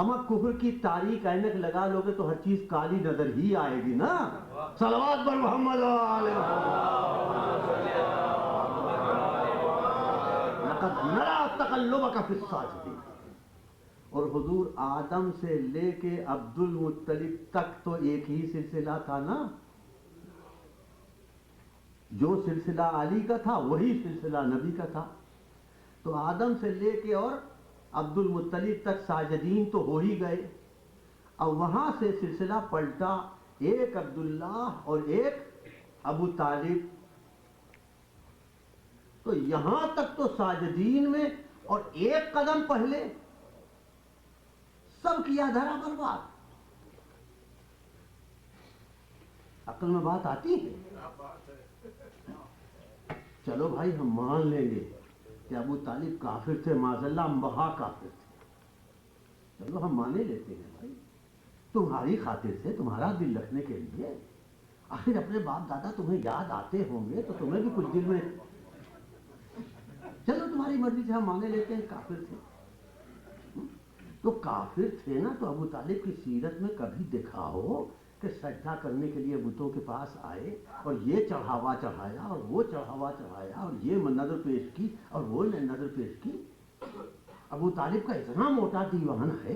اما کفر کی تاریخ اینک لگا لو گے تو ہر چیز کالی نظر ہی آئے گی نا. صلوات پر محمد علیہ. لقد نرى تقلبك في الساجدين. اور حضور آدم سے لے کے عبد المطلب تک تو ایک ہی سلسلہ تھا نا. جو سلسلہ علی کا تھا وہی سلسلہ نبی کا تھا. تو آدم سے لے کے اور عبد المطلب تک ساجدین تو ہو ہی گئے. اور وہاں سے سلسلہ پلٹا, ایک عبداللہ اور ایک ابو طالب. تو یہاں تک تو ساجدین میں, اور ایک قدم پہلے سب کیا دھرا برباد. عقل میں بات آتی ہے. چلو بھائی ہم مان لیں گے کہ ابو طالب کافر تھے, معاذ اللہ مہا کافر تھے, چلو ہم مانے لیتے ہیں بھائی, تمہاری خاطر سے, تمہارا دل رکھنے کے لیے. آخر اپنے باپ دادا تمہیں یاد آتے ہوں گے تو تمہیں بھی کچھ دل میں چلو تمہاری مرضی سے ہم مانے لیتے ہیں کافر تھے. تو کافر تھے نا, تو ابو طالب کی سیرت میں کبھی دیکھا ہو کہ سجدہ کرنے کے لیے بتوں کے پاس آئے اور یہ چڑھاوا چڑھایا اور وہ چڑھاوا چڑھایا اور یہ نظر پیش کی اور وہ نظر پیش کی؟ ابو طالب کا اتنا موٹا دیوان ہے,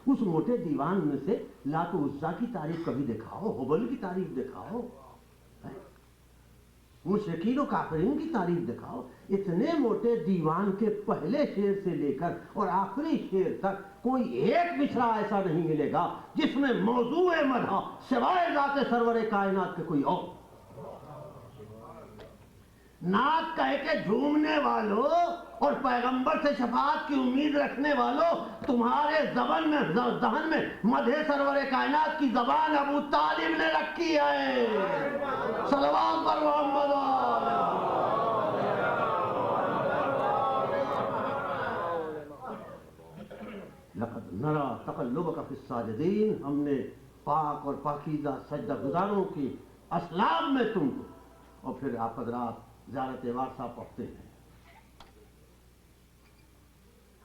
اس موٹے دیوان میں سے لات و عزا کی تعریف کبھی دکھاؤ, حبل کی تعریف دکھاؤ, مشرکین و کافرین کی تعریف دکھاؤ. اتنے موٹے دیوان کے پہلے شعر سے لے کر اور آخری شعر تک کوئی ایک مصرع ایسا نہیں ملے گا جس میں موضوع مدح سوائے ذات سرور کائنات کے کوئی اور. نعت کہہ کے جھومنے والوں اور پیغمبر سے شفاعت کی امید رکھنے والوں, تمہارے ذہن میں مدح سرور کائنات کی زبان ابو طالب نے رکھی ہے. صلوات پر محمد. لقد نرى تقلبك في الساجدين, ہم نے پاک اور پاکیزہ سجدہ گزاروں کی اسلام میں تم کو. اور پھر آپ حضرات زیارت وارثہ پڑھتے ہیں,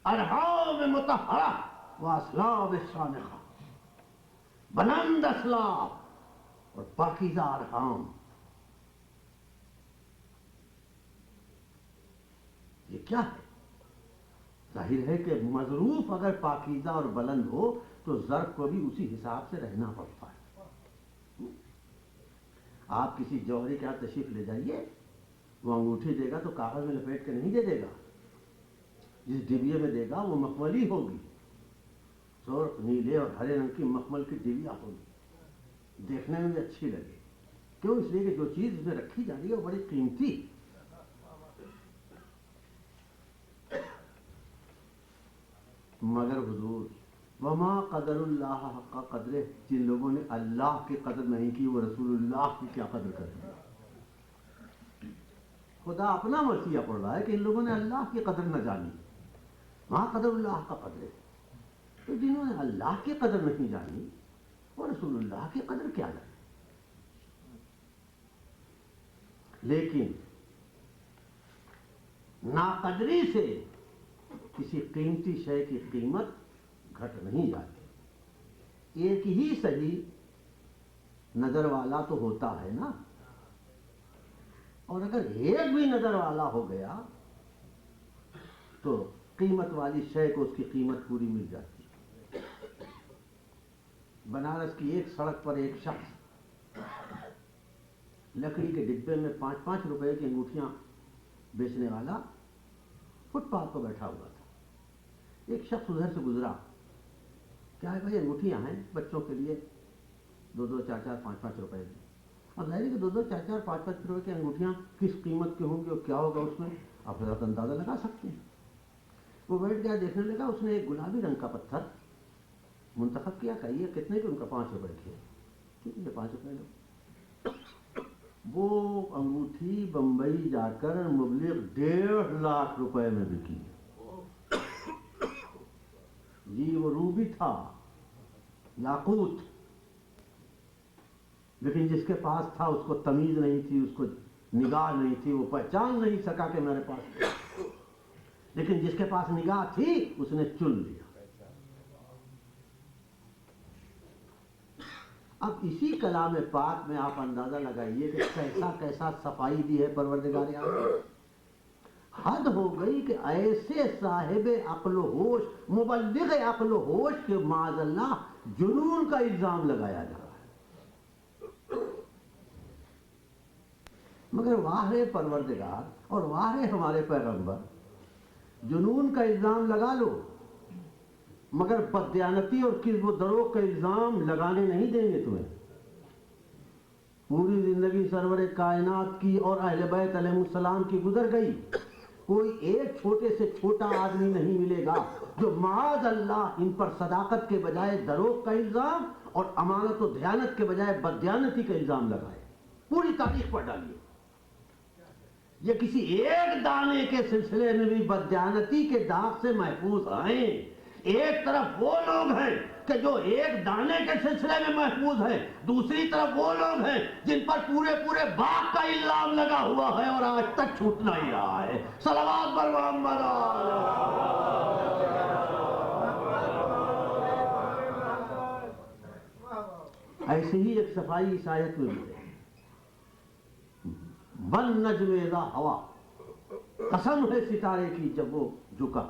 ارحام مطہرہ و اسلاب شامخہ, بلند اسلاب اور پاکیزہ ارحام. یہ کیا ہے؟ ظاہر ہے کہ مظروف اگر پاکیزہ اور بلند ہو تو ظرف کو بھی اسی حساب سے رہنا پڑتا ہے. آپ کسی جوہری کے ہاتھ تشریف لے جائیے, وہ انگوٹھی دے گا تو کاغذ میں لپیٹ کے نہیں دے گا, جس ڈبیے میں دے گا وہ مخملی ہوگی, سرخ نیلے اور ہرے رنگ کی مخمل کی ڈبیا ہوگی, دیکھنے میں بھی اچھی لگے. کیوں؟ اس لیے کہ جو چیز اس میں رکھی جا رہی ہے وہ بڑی قیمتی. مگر حضور وما قدر اللہ حق قدرہ, جن لوگوں نے اللہ کی قدر نہیں کی وہ رسول اللہ کی کیا قدر کر دی. خدا اپنا مرثیہ پڑھ رہا ہے کہ ان لوگوں نے اللہ کی قدر نہ جانی. وہاں قدر اللہ کا قدر ہے, تو جنہوں نے اللہ کی قدر نہیں جانی وہ رسول اللہ کی قدر کیا جانے. لیکن ناقدری سے کسی قیمتی شے کی قیمت گھٹ نہیں جاتی. ایک ہی صحیح نظر والا تو ہوتا ہے نا, اور اگر ایک بھی نظر والا ہو گیا تو قیمت والی شے کو اس کی قیمت پوری مل جاتی. بنارس کی ایک سڑک پر ایک شخص لکڑی کے ڈبے میں 5-5 روپے کی انگوٹھیاں بیچنے والا فٹ پاتھ پر بیٹھا ہوا تھا. ایک شخص ادھر سے گزرا, کیا ہے بھائی انگوٹھیاں ہیں بچوں کے لیے 2-2, 4-4, 5-5 روپے کی. اور ظاہر ہے کہ 2-2, 4-4, 5-5 روپے کی انگوٹھیاں کس قیمت کی ہوں گی اور کیا ہوگا اس میں آپ حضرات اندازہ لگا سکتے ہیں. وہ بیٹھ گیا, دیکھنے لگا, اس نے ایک گلابی رنگ کا پتھر منتخب کیا, کہیے کتنے کی, ان کا 5 روپے کی ہے. ٹھیک ہے 5 روپے لو. وہ انگوٹھی بمبئی جا کر مبلغ 1.5 لاکھ روپے میں بکی. جی وہ روبی تھا, یاقوت, لیکن جس کے پاس تھا اس کو تمیز نہیں تھی, اس کو نگاہ نہیں تھی, وہ پہچان نہیں سکا کہ میرے پاس تھا. لیکن جس کے پاس نگاہ تھی اس نے چن لیا. اب اسی کلام پاک میں آپ اندازہ لگائیے کہ کیسا کیسا صفائی دی ہے پروردگار عالم. حد ہو گئی کہ ایسے صاحب عقل و ہوش, مبلغ عقل و ہوش کے معاذ اللہ جنون کا الزام لگایا جا رہا ہے. مگر واہ پروردگار اور واہ ہمارے پیغمبر, جنون کا الزام لگا لو مگر بددیانتی اور کذب و دروغ کا الزام لگانے نہیں دیں گے تمہیں. پوری زندگی سرور کائنات کی اور اہل بیت علیہ السلام کی گزر گئی, کوئی ایک چھوٹے سے چھوٹا آدمی نہیں ملے گا جو معاذ اللہ ان پر صداقت کے بجائے دروغ کا الزام اور امانت و دیانت کے بجائے بددیانتی کا الزام لگائے. پوری تاریخ پر ڈالیے, یہ کسی ایک دانے کے سلسلے میں بھی بددیانتی کے داغ سے محفوظ ہیں. ایک طرف وہ لوگ ہیں کہ جو ایک دانے کے سلسلے میں محفوظ ہے، دوسری طرف وہ لوگ ہیں جن پر پورے پورے باغ کا الزام لگا ہوا ہے اور آج تک چھوٹ نہیں رہا ہے۔ صلوات بر محمد۔ ایسے ہی ایک صفائی اس آیت میں بھی ہے، وَالنَّجْمِ إِذَا هَوَىٰ، قسم ہے ستارے کی جب وہ جھکا۔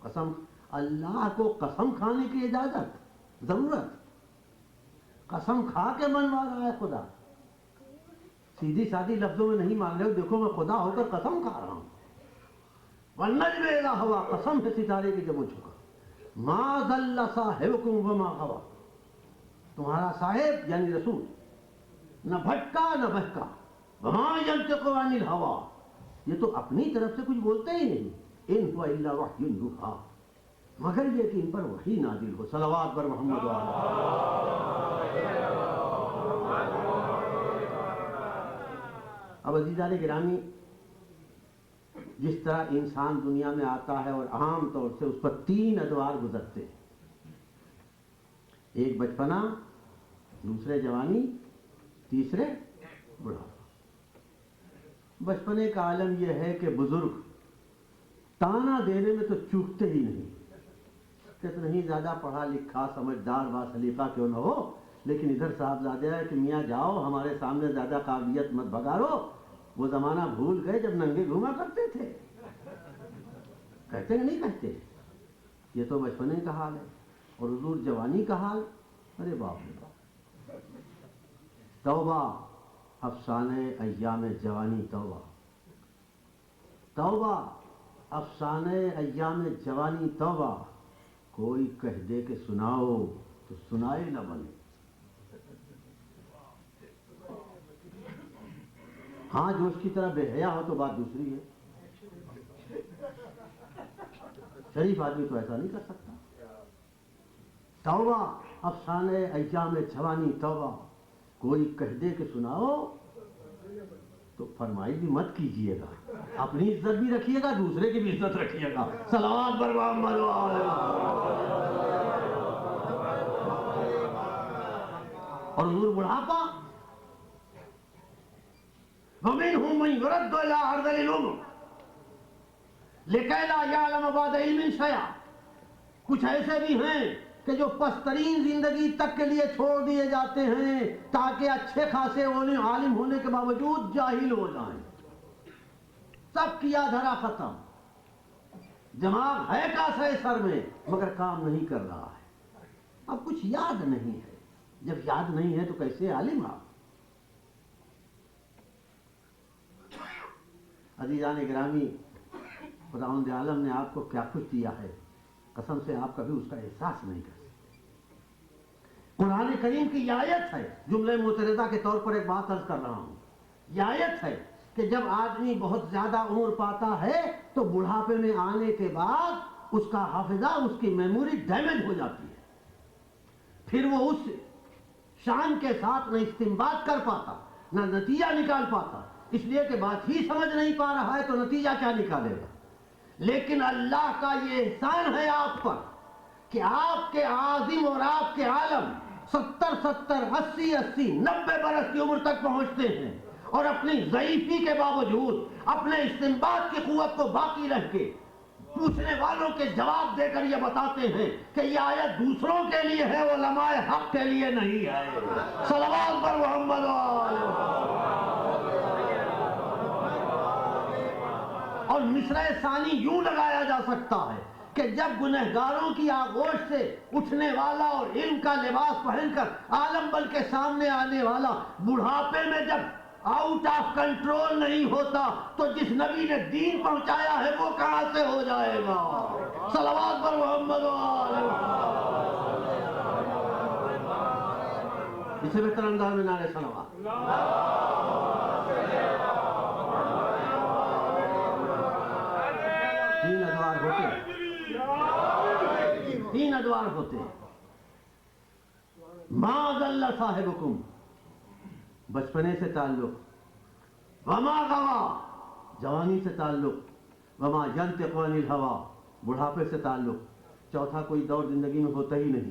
قسم، اللہ کو قسم کھانے کی اجازت، ضرورت؟ قسم کھا کے منوا رہا ہے خدا، سیدھی سادھی لفظوں میں نہیں مان رہے ہو، دیکھو میں خدا ہو کر قسم کھا رہا ہوں۔ وَالنَّجْمِ إِذَا هَوَىٰ، قسم ہے ستارے کی جب وہ جھکا۔ مَا ضَلَّ صَاحِبُكُمْ وَمَا غَوَىٰ، تمہارا صاحب یعنی رسول نہ بھٹکا نہ بہکا۔ وَمَا يَنطِقُ عَنِ الْهَوَىٰ، یہ تو اپنی طرف سے کچھ بولتے ہی نہیں، إِنْ هُوَ إِلَّا وَحْيٌ يُوحَىٰ، مگر یہ کہ ان پر وحی نازل ہو۔ صلوات بر محمد اب عزیزان گرامی، جس طرح انسان دنیا میں آتا ہے اور عام طور سے اس پر 3 ادوار گزرتے ہیں، ایک بچپنا، دوسرے جوانی، تیسرے بڑھاپا۔ بچپنے کا عالم یہ ہے کہ بزرگ تانا دینے میں تو چوکتے ہی نہیں، کتنا ہی زیادہ پڑھا لکھا سمجھدار با سلیقہ کیوں نہ ہو، لیکن ادھر صاحبزادہ ہے کہ میاں جاؤ ہمارے سامنے زیادہ قابلیت مت بگاڑو، وہ زمانہ بھول گئے جب ننگے گھوما کرتے تھے۔ کہتے ہیں نہیں کہتے؟ یہ تو بچپنے کا حال ہے۔ اور حضور جوانی کا حال، ارے باپ رے باپ، توبہ افسانے ایام جوانی، توبہ توبہ افسانے ایام جوانی، توبہ، کوئی کہہ دے کہ سناؤ تو سنائے نہ بنے۔ ہاں جو اس کی طرح بے حیا ہو تو بات دوسری ہے، شریف آدمی تو ایسا نہیں کر سکتا۔ توبہ افسانے ایام جوانی، توبہ، کوئی کہہ دے کہ سناؤ تو فرمائی بھی مت کیجئے گا، اپنی عزت بھی رکھیے گا، دوسرے کی بھی عزت رکھیے گا۔ صلوات بر محمد۔ اور حضور بڑھاپا، وَمِنْهُم مَّن يُرَدُّ إِلَىٰ أَرْذَلِ الْعُمُرِ لِكَيْ لَا يَعْلَمَ بَعْدَ عِلْمٍ شَيْئًا، کچھ ایسے بھی ہیں کہ جو پسترین زندگی تک کے لیے چھوڑ دیے جاتے ہیں تاکہ اچھے خاصے عالم ہونے کے باوجود جاہل ہو جائیں۔ سب کیا دھرا ختم، دماغ ہے کاسے سر میں مگر کام نہیں کر رہا ہے، اب کچھ یاد نہیں ہے۔ جب یاد نہیں ہے تو کیسے عالم آپ؟ عزیزان گرامی، خداوند عالم نے آپ کو کیا کچھ دیا ہے، قسم سے آپ کبھی اس کا احساس نہیں کر سکتے۔ قرآن کریم کی یہ آیت ہے، جملے معترضہ کے طور پر ایک بات عرض کر رہا ہوں، یہ آیت ہے کہ جب آدمی بہت زیادہ عمر پاتا ہے تو بڑھاپے میں آنے کے بعد اس کا حافظہ، اس کی میموری ڈیمیج ہو جاتی ہے، پھر وہ اس شان کے ساتھ نہ استنباط کر پاتا نہ نتیجہ نکال پاتا، اس لیے کہ بات ہی سمجھ نہیں پا رہا ہے تو نتیجہ کیا نکالے گا۔ لیکن اللہ کا یہ احسان ہے آپ پر کہ آپ کے عازم اور آپ کے عالم 70 80 90 برس کی عمر تک پہنچتے ہیں اور اپنی ضعیفی کے باوجود اپنے استنباط کی قوت کو باقی رہ کے پوچھنے والوں کے جواب دے کر یہ بتاتے ہیں کہ یہ آیت دوسروں کے لیے ہے، علماء حق کے لیے نہیں ہے۔ صلوات پر محمد۔ اور مصرع ثانی یوں لگایا جا سکتا ہے کہ جب گنہگاروں کی آغوش سے اٹھنے والا اور علم کا لباس پہن کر عالم بل کے سامنے آنے والا بڑھاپے میں جب آؤٹ آف کنٹرول نہیں ہوتا تو جس نبی نے دین پہنچایا ہے وہ کہاں سے ہو جائے گا۔ صلوات پر محمد۔ اسے بہتر انداز میں نعرے صلوات۔ تین ادوار ہوتے ہیں۔ ما ضل صاحبکم، بچپنے سے تعلق، وما غوا، جوانی سے تعلق، وما ینطق عن الہویٰ، بڑھاپے سے تعلق، چوتھا کوئی دور زندگی میں ہوتا ہی نہیں۔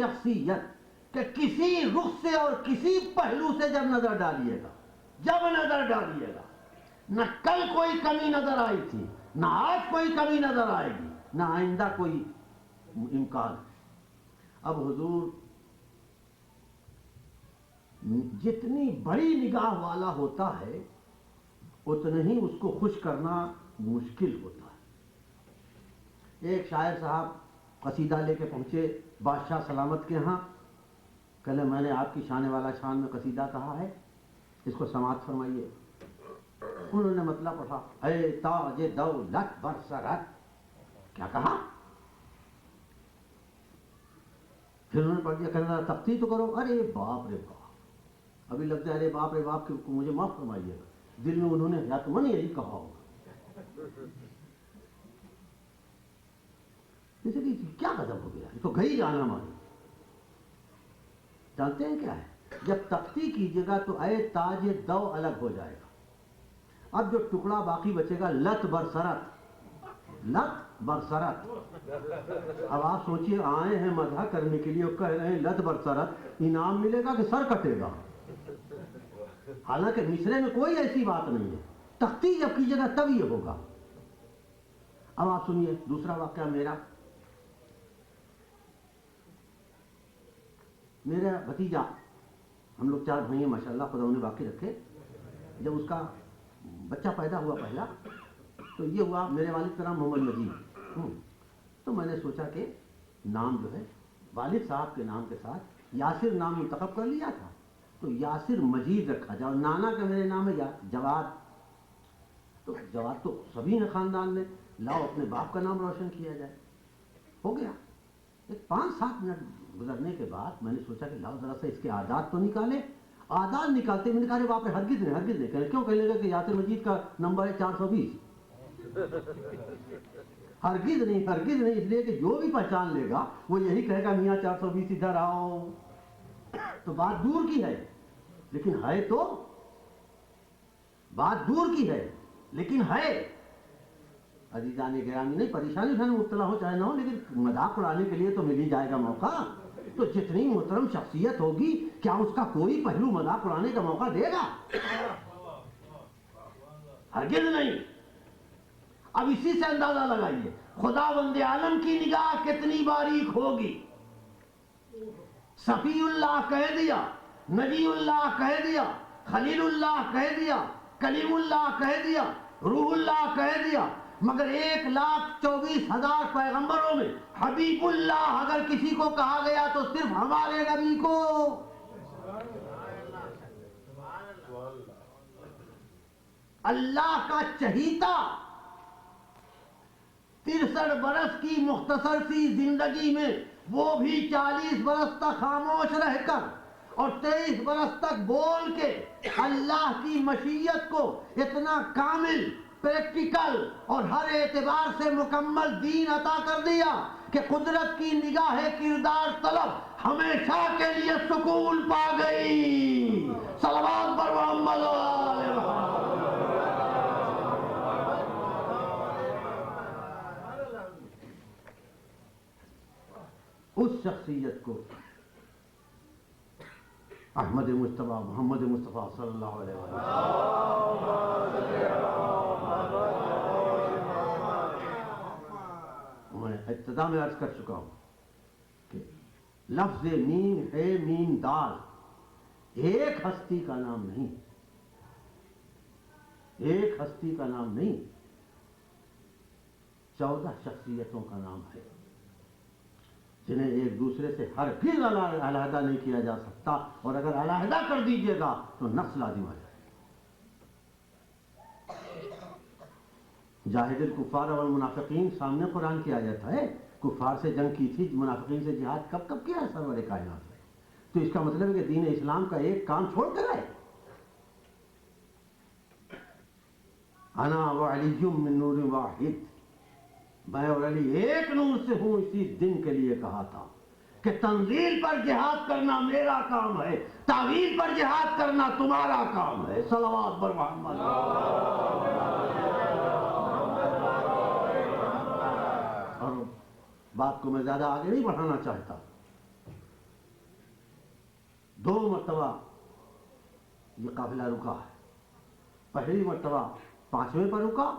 شخصیت کہ کسی رخ سے اور کسی پہلو سے جب نظر ڈالیے گا نہ کل کوئی کمی نظر آئی تھی، نہ آج کوئی کمی نظر آئے گی، نہ آئندہ کوئی امکان ہے۔ اب حضور جتنی بڑی نگاہ والا ہوتا ہے اتنا ہی اس کو خوش کرنا مشکل ہوتا ہے۔ ایک شاعر صاحب قصیدہ لے کے پہنچے بادشاہ سلامت کے ہاں، کہلے میں نے آپ کی شان والا شان میں قصیدہ کہا ہے، اس کو سماعت فرمائیے۔ انہوں نے مطلب پڑھا، اے تاج دولت برسرت، کیا کہا؟ پھر انہوں نے پڑھ دیا، کہنا تختی تو کرو، ارے باپ رے باپ، ابھی لگتا ہے ارے باپ رے باپ کو مجھے معاف فرمائیے گا، دل میں انہوں نے یا تو من یہی کہا ہوگا، جیسے کہ کیا غضب ہو گیا، یہ تو گئی جانا مانی۔ جانتے ہیں کیا ہے؟ جب تختی کیجیے گا تو اے تاج دو الگ ہو جائے گا، اب جو ٹکڑا باقی بچے گا لت برسرت۔ اب آپ سوچئے آئے ہیں مدح کرنے کے لیے اور کہہ رہے ہیں لت برسرت، انعام ملے گا کہ سر کٹے گا؟ حالانکہ مصرے میں کوئی ایسی بات نہیں ہے، تختی جب کیجیے گا تب یہ ہوگا۔ اب آپ سنیے دوسرا واقعہ میرا بھتیجا، ہم لوگ 4 بھائی ہیں ماشاءاللہ، خدا انہیں باقی رکھے، جب اس کا بچہ پیدا ہوا پہلا تو یہ ہوا، میرے والد کا نام محمد مجید، تو میں نے سوچا کہ نام جو ہے والد صاحب کے نام کے ساتھ یاسر نام منتخب کر لیا تھا، تو یاسر مجید رکھا جائے، اور نانا کا میرے نام ہے جواد، تو جواد تو سبھی نے خاندان میں، لاؤ اپنے باپ کا نام روشن کیا جائے، ہو گیا۔ ایک 5-7 منٹ گزرنے کے بعد میں نے سوچا کہ لاؤ ذرا سا اس کے عادات تو نکالے، عادات نکالتے میں نے کہا باپ رے ہرگز نہیں کہے، کیوں کہنے لگا کہ یاسر مجید کا نمبر ہے 420، ہرگز نہیں، اس لیے کہ جو بھی پہچان لے گا وہ یہی کہے گا میاں 420 ادھر آؤ، تو بات دور کی ہے لیکن ہے، تو بات دور کی ہے لیکن ہے۔ عزیزان گرامی، نہیں پریشانی اٹھانے مبتلا ہو چاہے نہ ہو، لیکن مذاق اڑانے کے لیے تو مل ہی جائے گا موقع، تو جتنی محترم شخصیت ہوگی کیا اس کا کوئی پہلو مذاق اڑانے کا موقع دے گا؟ ہرگز نہیں۔ اب اسی سے اندازہ لگائیے خداوند عالم کی نگاہ کتنی باریک ہوگی۔ صفی اللہ کہہ دیا، نبی اللہ کہہ دیا، خلیل اللہ کہہ دیا، کلیم اللہ کہہ دیا، روح اللہ کہہ دیا، مگر 1,24,000 پیغمبروں میں حبیب اللہ اگر کسی کو کہا گیا تو صرف ہمارے نبی کو۔ اللہ کا چہیتا 63 برس کی مختصر سی زندگی میں، وہ بھی 40 برس تک خاموش رہ کر اور 23 برس تک بول کے اللہ کی مشیت کو اتنا کامل، پریکٹیکل اور ہر اعتبار سے مکمل دین عطا کر دیا کہ قدرت کی نگاہ کردار طلب ہمیشہ کے لیے سکون پا گئی۔ صلوات پر محمد و آل محمد۔ اس شخصیت کو احمد مصطفیٰ محمد مصطفیٰ صلی اللہ علیہ وسلم، میں ابتدا میں عرض کر چکا ہوں کہ لفظ میم ہے میم دال، ایک ہستی کا نام نہیں، ایک ہستی کا نام نہیں، 14 شخصیتوں کا نام ہے جنہیں ایک دوسرے سے ہرگز علیحدہ نہیں کیا جا سکتا، اور اگر علیحدہ کر دیجیے گا تو نقص لازم آ جائے۔ جاہد الکفار والمنافقین سامنے قرآن کی آیت ہے، کفار سے جنگ کی تھی، منافقین سے جہاد کب کیا ہے سرور کائنات ہے، تو اس کا مطلب ہے کہ دین اسلام کا ایک کام چھوڑ کر آئے۔ انا وعلی من نور واحد، میں اور علی ایک نور سے ہوں، اسی دن کے لیے کہا تھا کہ تنزیل پر جہاد کرنا میرا کام ہے، تعویل پر جہاد کرنا تمہارا کام ہے۔ صلوات پر محمد۔ اور بات کو میں زیادہ آگے نہیں بڑھانا چاہتا، 2 مرتبہ یہ قافلہ رکا ہے. پہلی مرتبہ 5ویں پر رکا,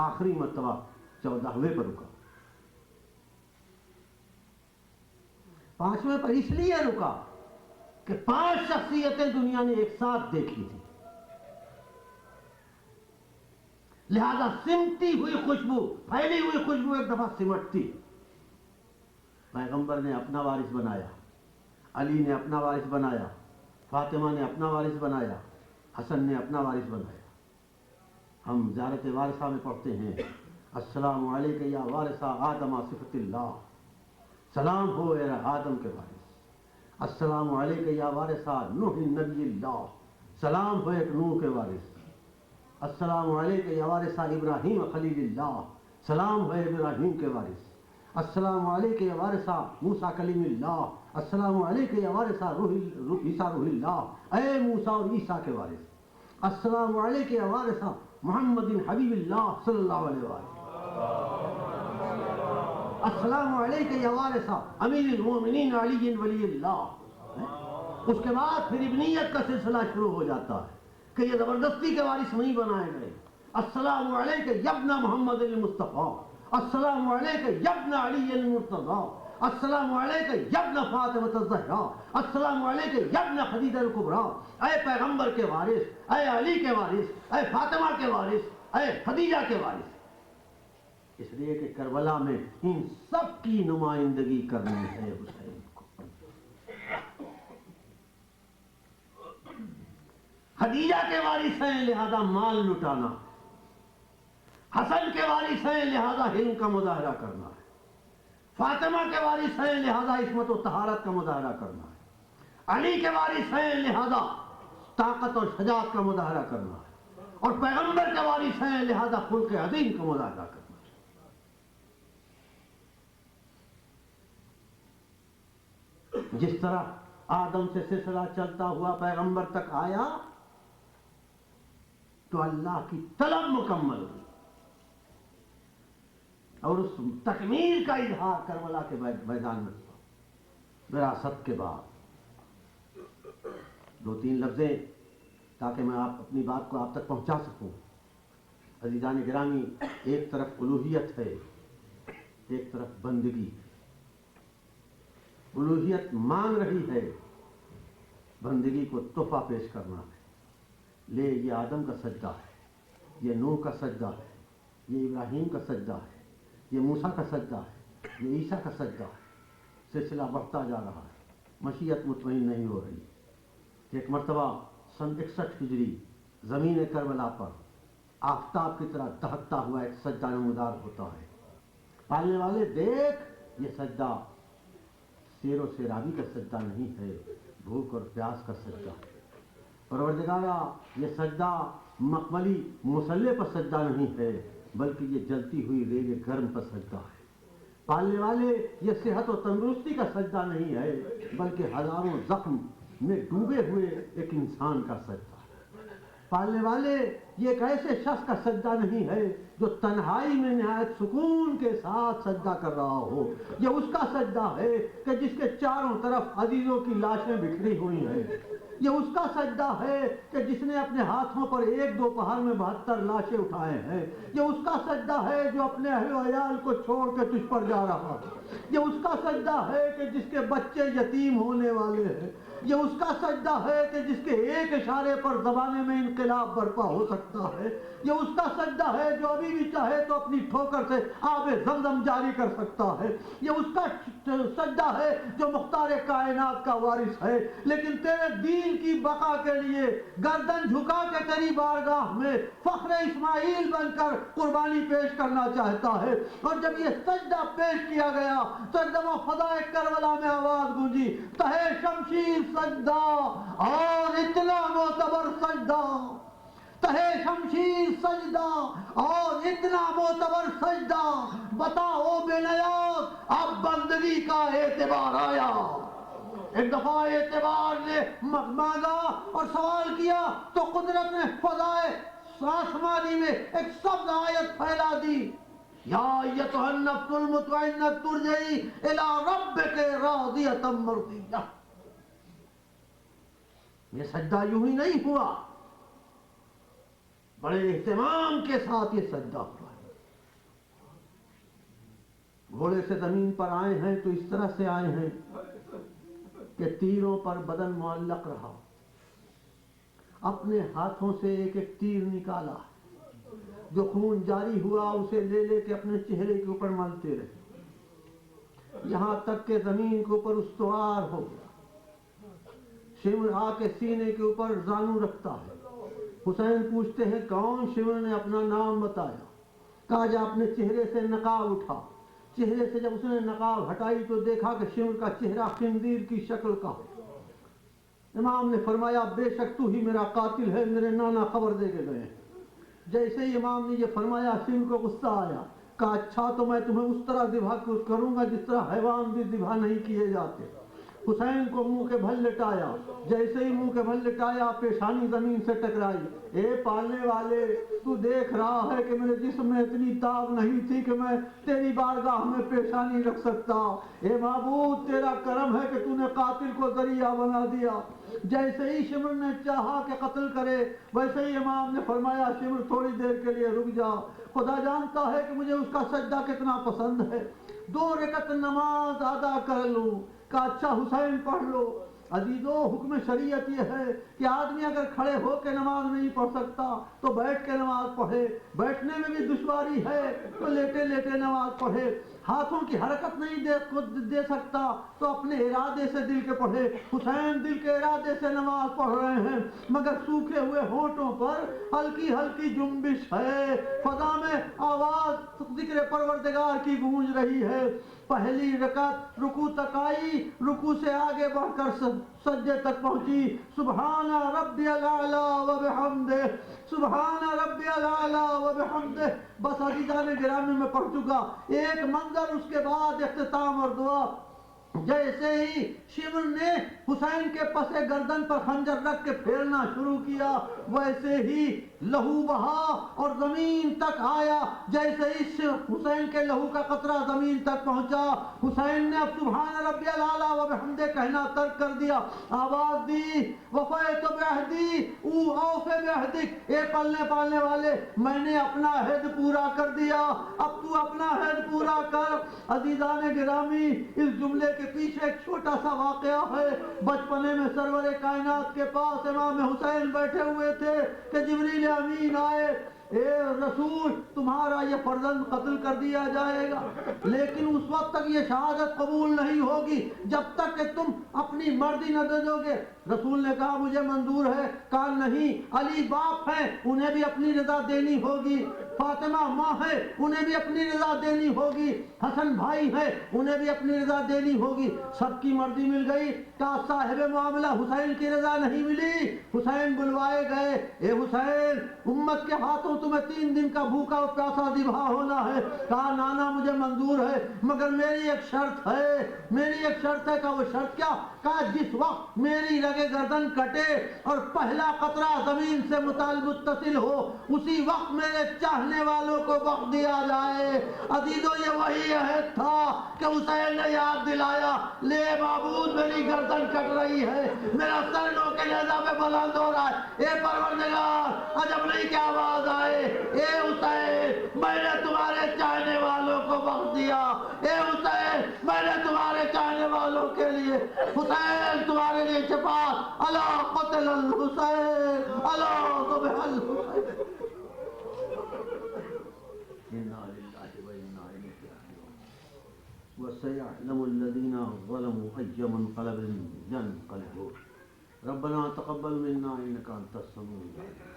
آخری مرتبہ 14ویں پر رکا. 5ویں پر اس لیے رکا کہ 5 شخصیتیں دنیا نے ایک ساتھ دیکھی تھی, لہذا سمٹی ہوئی خوشبو, پھیلی ہوئی خوشبو ایک دفعہ سمٹتی. پیغمبر نے اپنا وارث بنایا, علی نے اپنا وارث بنایا, فاطمہ نے اپنا وارث بنایا, حسن نے اپنا وارث بنایا. ہم زیارت وارثہ میں پڑھتے ہیں السلام علیکہ یا وارثہ آدم صفت اللہ, سلام ہو اے آدم کے وارث. السلام علیکہ یا وارثہ نوح نبی اللہ, سلام ہو ایک نوح کے وارث. السلام علیکہ یا وارثہ ابراہیم خلیل اللہ, سلام ہو ابراہیم کے وارث. السلام علیکہ یا وارثہ موسیٰ کلیم اللہ, السلام علیکہ یا وارثہ عیسیٰ روح اللہ, اے موسیٰ اور عیسیٰ کے وارث. السلام علیکہ یا وارثہ محمد حبیب اللہ صلی اللہ علیہ وآلہ. السلام علیکہ یا وارثہ امیر المومنین علی ولی اللہ. اس کے بعد پھر ابنیت کا سلسلہ شروع ہو جاتا ہے کہ یہ زبردستی کے وارث نہیں بنائے گئے. السلام علیکہ یبن محمد المصطفیٰ, السلام علیکہ یبن علی المرتضیٰ, السلام علیکہ یبن فاطمہ الزہراء, السلام علیکہ یبن خدیجہ الکبریٰ. اے پیغمبر کے وارث, اے علی کے وارث, اے فاطمہ کے وارث, اے خدیجہ کے وارث. اس لیے کہ کربلا میں ان سب کی نمائندگی کرنی ہے حسین کو. خدیجہ کے وارث ہیں لہذا مال لٹانا, حسن کے وارث ہیں لہذا حلم کا مظاہرہ کرنا ہے, فاطمہ کے وارث ہیں لہذا عصمت و طہارت کا مظاہرہ کرنا ہے, علی کے وارث ہیں لہذا طاقت اور شجاعت کا مظاہرہ کرنا ہے, اور پیغمبر کے وارث ہیں لہذا خلق عظیم کا مظاہرہ کرنا ہے. جس طرح آدم سے سلسلہ چلتا ہوا پیغمبر تک آیا تو اللہ کی طلب مکمل ہوئی, اور اس تکمیل کا اظہار کربلا کے میدان میں ہوا. وراثت کے بعد 2-3 لفظیں تاکہ میں اپنی بات کو آپ تک پہنچا سکوں. عزیزان گرامی, ایک طرف الوہیت ہے, ایک طرف بندگی. الوہیت مانگ رہی ہے, بندگی کو تحفہ پیش کرنا ہے. لے یہ آدم کا سجدہ ہے, یہ نوح کا سجدہ ہے, یہ ابراہیم کا سجدہ ہے, یہ موسیٰ کا سجدہ ہے, یہ عیسیٰ کا سجدہ ہے. سلسلہ بڑھتا جا رہا ہے, مشیت مطمئن نہیں ہو رہی. ایک مرتبہ سن 61 ہجری زمین کربلا پر آفتاب کی طرح دہکتا ہوا ایک سجدہ نمودار ہوتا ہے. پالنے والے دیکھ, یہ سجدہ سیر و سیرابی کا سجدہ نہیں ہے, بھوک اور پیاس کا سجدہ ہے. پروردگارا, یہ سجدہ مخملی مسلح پر سجدہ نہیں ہے, بلکہ یہ جلتی ہوئی ریگ گرم پر سجدہ ہے. پالنے والے, یہ صحت و تندرستی کا سجدہ نہیں ہے, بلکہ ہزاروں زخم میں ڈوبے ہوئے ایک انسان کا سجدہ ہے. پالنے والے, یہ ایک ایسے شخص کا سجدہ نہیں ہے جو تنہائی میں نہایت سکون کے ساتھ سجدہ کر رہا ہو. یہ اس کا سجدہ ہے کہ جس کے چاروں طرف عزیزوں کی لاشیں بکھری ہوئی ہیں. یہ اس کا سجدہ ہے کہ جس نے اپنے ہاتھوں پر 1-2 پہر میں 72 لاشیں اٹھائے ہیں. یہ اس کا سجدہ ہے جو اپنے اہل و عیال کو چھوڑ کے تجھ پر جا رہا ہے. یہ اس کا سجدہ ہے کہ جس کے بچے یتیم ہونے والے ہیں. یہ اس کا سجدہ ہے کہ جس کے ایک اشارے پر زمانے میں انقلاب برپا ہو سکتا ہے. یہ اس کا سجدہ ہے جو ابھی بھی چاہے تو اپنی ٹھوکر سے آب زمزم جاری کر سکتا ہے. یہ اس کا سجدہ ہے جو مختار کائنات کا وارث ہے, لیکن تیرے دین کی بقا کے لیے گردن جھکا کے تیری بارگاہ میں فخر اسماعیل بن کر قربانی پیش کرنا چاہتا ہے. اور جب یہ سجدہ پیش کیا گیا تو ایک دفعہ فضائے کربلا میں آواز گونجی, تہے شمشیر سجدہ اور اتنا معتبر سجدہ, تہے شمشیر سجدہ اور اتنا معتبر سجدہ. بتا او بے نیاز, اب بندگی کا اعتبار آیا. ایک دفعہ اعتبار نے مانگا اور سوال کیا تو قدرت نے فضائے آسمانی میں ایک سبز آیت پھیلا دی, یا ایتھا النفس المطمئنہ ترجعی الی ربک راضیۃ مرضیہ. یہ سجدہ یوں ہی نہیں ہوا، بڑے اہتمام کے ساتھ یہ سجدہ ہوا ہے۔ گھوڑے سے زمین پر آئے ہیں تو اس طرح سے آئے ہیں کہ تیروں پر بدن معلق رہا، اپنے ہاتھوں سے ایک ایک تیر نکالا، جو خون جاری ہوا اسے لے لے کے اپنے چہرے کے اوپر ملتے رہے، یہاں تک کہ زمین کے اوپر استوار ہو گیا۔ شمر آ کے سینے کے اوپر زانو رکھتا ہے۔ حسین پوچھتے ہیں کون؟ شمر نے اپنا نام بتایا، کہا جا اپنے چہرے سے نقاب اٹھا۔ چہرے سے جب اس نے نقاب ہٹائی تو دیکھا کہ شمر کا چہرہ خنزیر کی شکل کا ہے۔ امام نے فرمایا بے شک تو ہی میرا قاتل ہے، میرے نانا خبر دے کے گئے ہیں۔ جیسے ہی امام نے یہ فرمایا شمر کو غصہ آیا، کہا اچھا تو میں تمہیں اس طرح ذبح کروں گا جس طرح حیوان بھی ذبح نہیں کیے جاتے۔ حسین کو منہ کے بھل لٹایا، جیسے ہی منہ کے بھل لٹایا پیشانی زمین سے ٹکرائی۔ اے پالنے والے، تو دیکھ رہا ہے کہ میرے جسم میں اتنی تاب نہیں تھی کہ میں تیری بارگاہ میں پیشانی رکھ سکتا۔ اے معبود تیرا کرم ہے کہ تو نے قاتل کو ذریعہ بنا دیا۔ جیسے ہی شمر نے چاہا کہ قتل کرے، ویسے ہی امام نے فرمایا شمر تھوڑی دیر کے لیے رک جا، خدا جانتا ہے کہ مجھے اس کا سجدہ کتنا پسند ہے، 2 رکعت نماز ادا کر لوں۔ کہا اچھا حسین پڑھ لو۔ عزیزو حکم شریعت یہ ہے کہ آدمی اگر کھڑے ہو کے نماز نہیں پڑھ سکتا تو بیٹھ کے نماز پڑھے، بیٹھنے میں بھی دشواری ہے تو لیٹے لیٹے نماز پڑھے، ہاتھوں کی حرکت نہیں دے سکتا تو اپنے ارادے سے دل کے پڑھے۔ حسین دل کے ارادے سے نماز پڑھ رہے ہیں مگر سوکھے ہوئے ہونٹوں پر ہلکی ہلکی جنبش ہے، فضا میں آواز ذکر پروردگار کی گونج رہی ہے۔ پہلی رکعت رکوع تک آئی، رکوع سے آگے بڑھ کر سجدے تک پہنچی۔ سبحان ربی الاعلی و بحمدہ، سبحان ربی الاعلی و بحمدہ۔ بس عزیزان گرامی میں پڑھ چکا۔ ایک منظر اس کے بعد اختتام اور دعا۔ جیسے ہی شمر نے حسین کے پس گردن پر خنجر رکھ کے پھیرنا شروع کیا، ویسے ہی لہو بہا اور زمین تک آیا۔ جیسے ہی حسین کے لہو کا قطرہ زمین تک پہنچا، حسین نے اب سبحان ربی الاعلی و بحمدہ کہنا ترک کر دیا، آواز دی وفیت بعہدی اوف بعہدک، اے پالنے والے میں نے اپنا عہد پورا کر دیا، اب تو اپنا عہد پورا کر۔ عزیزان گرامی اس جملے کے پیچھے ایک چھوٹا سا واقعہ ہے۔ بچپنے میں سرور کائنات کے پاس امام حسین بیٹھے ہوئے تھے کہ جبریل امین آئے، اے رسول تمہارا یہ فرزند قتل کر دیا جائے گا، لیکن اس وقت تک یہ شہادت قبول نہیں ہوگی جب تک کہ تم اپنی مرضی نہ دے دو گے۔ رسول نے کہا مجھے منظور ہے۔ کہا نہیں، علی باپ ہے انہیں بھی اپنی رضا دینی ہوگی، فاطمہ ماں ہے انہیں بھی اپنی رضا دینی ہوگی، حسن بھائی ہے انہیں بھی اپنی رضا دینی ہوگی۔ سب کی مرضی مل گئی۔ کہا صاحب معاملہ حسین کی رضا نہیں ملی۔ حسین بلوائے گئے، اے حسین امت کے ہاتھوں تمہیں 3 دن کا بھوکا اور پیاسا ذبح ہونا ہے۔ کہا نانا مجھے منظور ہے مگر میری ایک شرط ہے، میری ایک شرط ہے۔ کہا وہ شرط کیا؟ کہا جس وقت میری رگے گردن کٹے اور پہلا قطرہ زمین سے متصل ہو اسی وقت میرے چاہنے والوں کو بخش دیا جائے۔ عزیزو یہ وہی عہد تھا کہ حسین نے یاد دلایا، لے معبود میری گردن کٹ رہی ہے، میرا سر نو کے نیزہ پہ بلند ہو رہا ہے، اے پروردگار عجب نہیں کہ آواز آئے، اے حسین میں نے تمہارے چاہنے والوں کو بخش دیا، اے حسین میں نے تمہارے چاہنے والوں کے لیے، حسین تمہارے لیے شفاعت، اللہ قتل الحسین، اللہ ذبح الحسین۔ وَسَيَعْلَمُ الَّذِينَ ظَلَمُوا أَيَّ مُنقَلَبٍ يَنقَلِبُونَ رَبَّنَا تَقَبَّلْ مِنَّا إِنَّكَ أَنْتَ السَّمِيعُ الْعَلِيمُ۔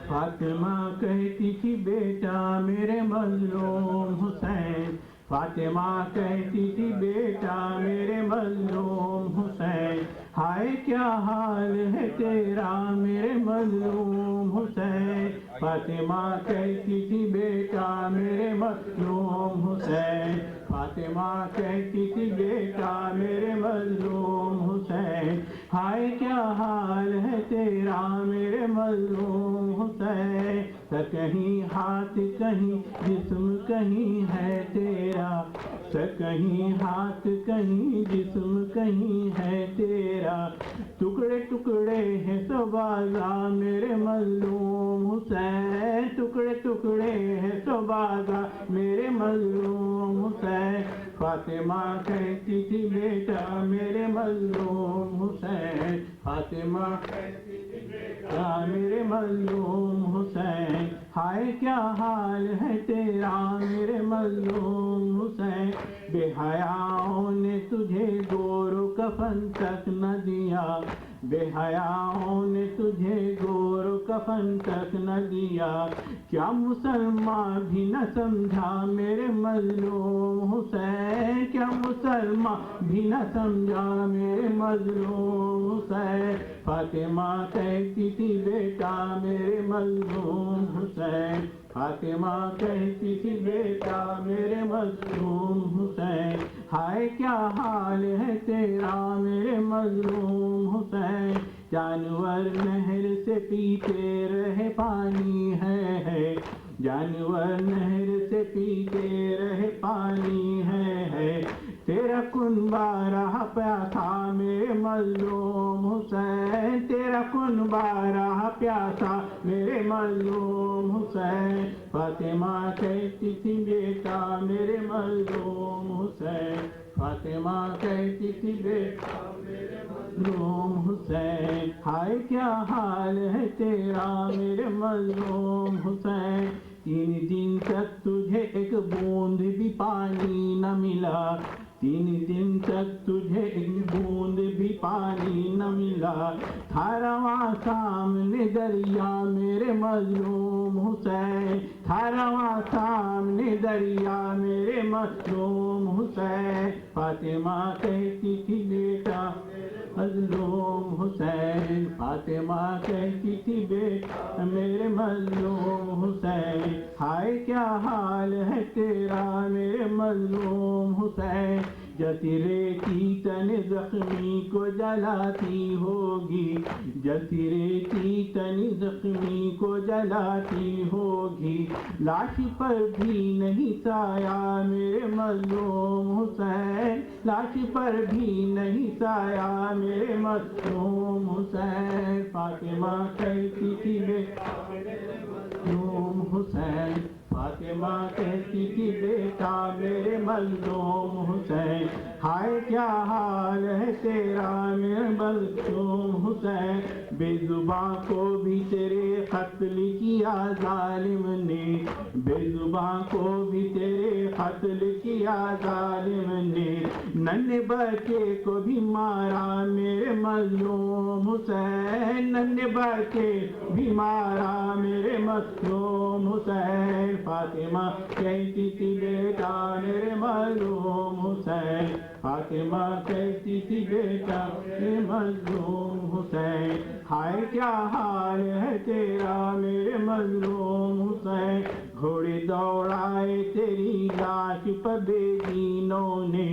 فاطمہ کہتی تھی بیٹا میرے مظلوم حسین، فاطمہ کہتی تھی بیٹا میرے مظلوم حسین، ہائے کیا حال ہے تیرا میرے مظلوم حسین، فاطمہ کہتی تھی بیٹا میرے مظلوم حسین، فاطمہ کہتی تھی بیٹا میرے مظلوم حسین، ہائے کیا حال ہے تیرا میرے مظلوم حسین، سر کہیں ہاتھ کہیں جسم کہیں ہے تیرا، سر کہیں ہاتھ کہیں جسم کہیں ہے تیرا، ٹکڑے ٹکڑے ہیں سب اعضاء میرے مظلوم حسین، ٹکڑے ٹکڑے ہیں سب اعضاء میرے مظلوم حسین، فاطمہ کہتی تھی بیٹا میرے مظلوم حسین، فاطمہ کہتی تھی بیٹا میرے مظلوم حسین، ہائے کیا حال ہے تیرا میرے مظلوم حسین، بے حیاؤں نے تجھے گور و کفن تک نہ دیا، بے حیاؤں نے تجھے گور و کفن تک نہ دیا، کیا مسلمان بھی نہ سمجھا میرے مظلوم حسین، کیا مسلمان بھی نہ سمجھا میرے مظلوم حسین، فاطمہ کہتی تھی بیٹا میرے مظلوم حسین، فاطمہ کہتی تھی بیٹا میرے مظلوم حسین، ہائے کیا حال ہے تیرا میرے مظلوم حسین، جانور نہر سے پیتے رہے پانی ہے، جانور نہر سے پیتے رہے پانی ہے، تیرا کنبہ رہا پیاسا میرے مظلوم حسین، تیرا کنبہ رہا پیاسا میرے مظلوم حسین، فاطمہ کہتی تھی بیٹا میرے مظلوم حسین، فاطمہ کہتی تھی بیٹا میرے مظلوم حسین، ہائے کیا حال ہے تیرا میرے مظلوم حسین، 3 دن تک تجھے ایک بوند بھی پانی نہ ملا، 3 دن تک تجھے ایک بوند بھی پانی نہ ملا، تھا رواں سامنے دریا میرے مظلوم حسین، تھا رواں سامنے دریا میرے مظلوم حسین، فاطمہ کہتی تھی بیٹا مظلوم حسین، فاطمہ کہتی تھی بیٹا میرے مظلوم حسین، ہائے کیا حال ہے تیرا میرے مظلوم حسین، جتیرے کی تن زخمی کو جلاتی ہوگی، جتیرے کی تن زخمی کو جلاتی ہوگی، لاش پر بھی نہیں سایہ میرے مظلوم حسین، لاش پر بھی نہیں سایہ میرے مظلوم حسین، فاطمہ کہتی تھی بیٹا میرے مظلوم حسین، فاطمہ کہتی تھی بیٹا میرے مظلوم حسین، ہائے کیا حال ہے تیرا میرے مظلوم حسین، بے زباں کو بھی تیرے قتل کیا ظالم نے، بے زباں کو بھی تیرے قتل کیا ظالم نے، ننھے بچے کو بھی مارا میرے مظلوم حسین، ننھے بچے بھی مارا میرے مظلوم حسین، فاطمہ کہتی تھی بیٹا میرے مظلوم حسین، فاطمہ کہتی تھی بیٹا میرے مظلوم حسین، ہائے کیا حال ہے تیرا میرے مظلوم حسین، گھوڑے دوڑائے تیری لاش پر بے دینوں نے،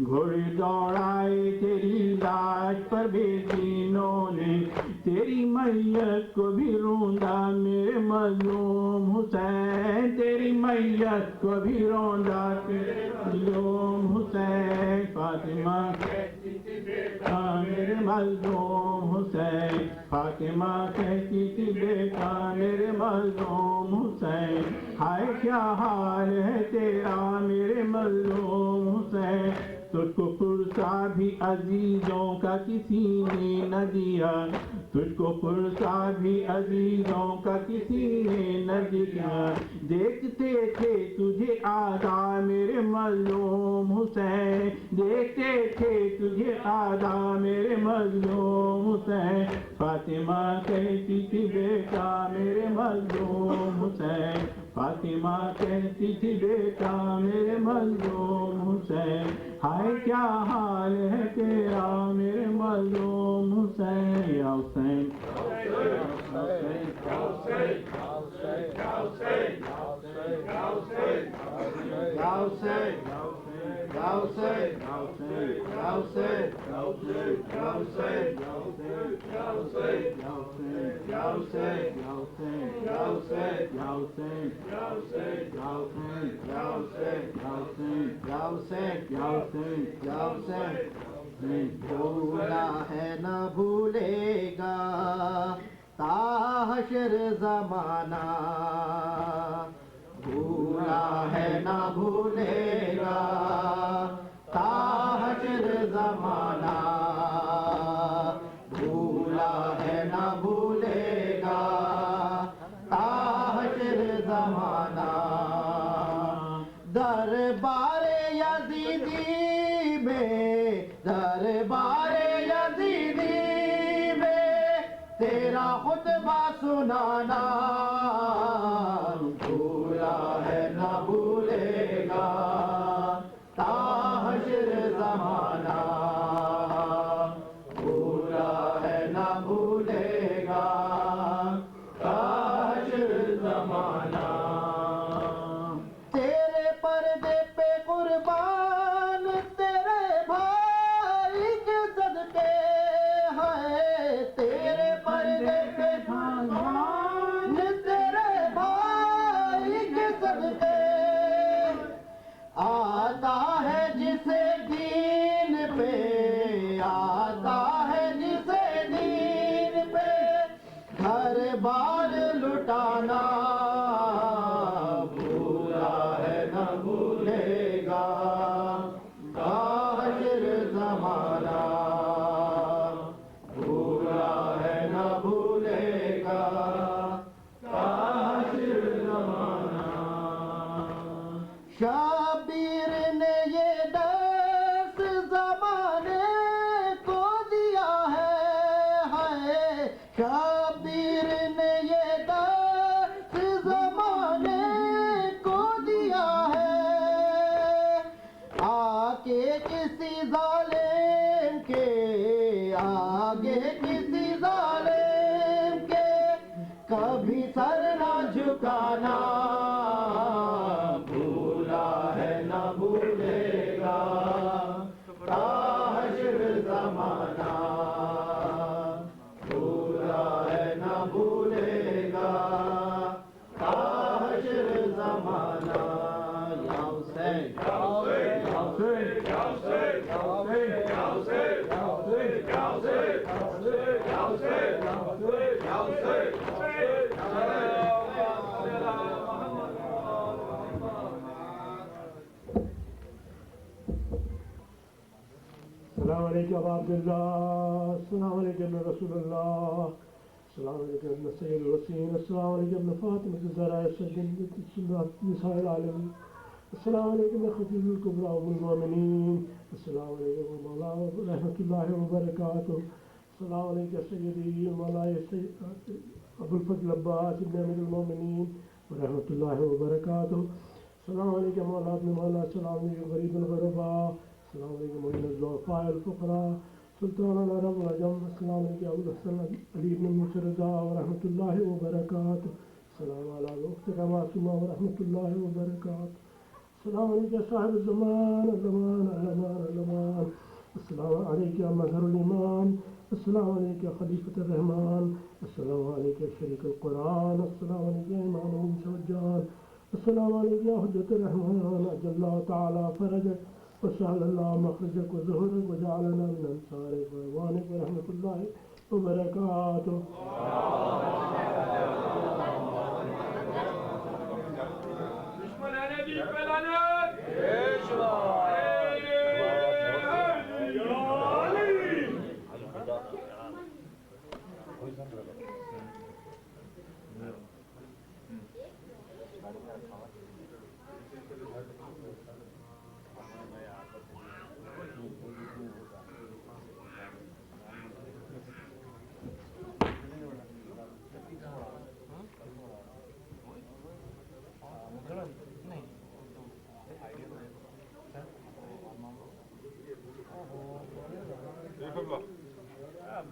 گھوڑے دوڑائے تیری لاش پر بے دینوں نے، تیری میت کو بھی روندا میرے مظلوم حسین، تیری میت کو بھی روندا میرے مظلوم حسین، فاطمہ کہتی تھی بیٹا میرے مظلوم حسین، فاطمہ کہتی تھی بیٹا میرے مظلوم حسین، ہائے کیا حال ہے تیرا میرے مظلوم حسین، تجھ کو پرسا بھی عزیزوں کا کسی نے نہ دیا، تجھ کو پرسا بھی عزیزوں کا کسی نے نہ دیا، دیکھتے تھے تجھے آدھا میرے مظلوم حسین، دیکھتے تھے تجھے آدھا میرے مظلوم حسین، فاطمہ کہتی تھی بیٹا میرے مظلوم حسین، فاطمہ کہتی تھی بیٹا میرے مظلوم حسین، ہائے کیا حال ہے تیرا میرے مظلوم حسین، یا حسین بھولا ہے نہ بھولے گا تا حشر زمانہ، بھولا ہے نہ بھولے گا تا حشر زمانہ، بھولا ہے نہ بھولے گا تا حشر زمانہ، دربار یزیدی میں، دربار یزیدی میں تیرا خطبہ سنانا، بھولا ہے نہ بھولے گا تا حشر زمانہ، بھولا ہے نہ بھولے گا تا حشر زمانہ، تیرے پردے پہ قربان تیرے بھائی کے صدقے ہے، تیرے پردے پہ قربان تیرے بھائی کے صدقے، آتا ہے جسے دین پہ، آتا ہے جسے دین پہ گھر بار لٹانا، بھولا ہے نہ بھولے گا تا حشر زمانہ، بھولا ہے نہ بھولے گا تا حشر زمانہ، شبیر نے یہ درس زمانے کو دیا ہے، شبیر نے یہ درس زمانے کو دیا ہے، آگے کسی ظالم کے، آگے کسی ظالم کے کبھی سر نہ جھکانا، بھولا ہے نہ بھولے گا تا حشر زمانہ، بھولا ہے نہ بھولے گا تا حشر زمانہ، یا حسین السلام علیکم ابا عبداللہ، السلام علیکم رسول اللہ، السلام علیکم سید الوسیم، السلام علیکم فاطمہ الزہرا سیدۃ نساء العالمین، السلام علیکم خطیب الکبریٰ ام المومنین، السلام علیکم مولا رحمۃ اللہ وبرکاتہ، السلام علیکم سیدی مولا ابو الفضل عباس ابن امیر المومنین ورحمۃ اللہ وبرکاتہ، السلام علیکم مولا ابن مولا، السلام علیکم غریب الغرباء، السلام علیکم معین الضعفاء الفقراء، سلطان العرب والعجم، السلام علیکم ابو الحسن علی بن موسیٰ رضا ورحمۃ اللہ وبرکاتہ، السلام علیکم اختک معصومہ ورحمۃ اللہ وبرکاتہ، السلام علیکم صاحب الزمان علمان علمان علمان، السلام علیکم مظہر الایمان، السلام علیکم خلیفۃ الرحمان، السلام علیکم شریک القرآن، السلام علیکم امام الانس والجان، السلام علیکم حجت الرحمن، عجل اللہ تعالی فرجک وسهل الله مخرجك وظهرك وجعلنا من انصارك واعوانك ورحمة الله وبركاته. دشمن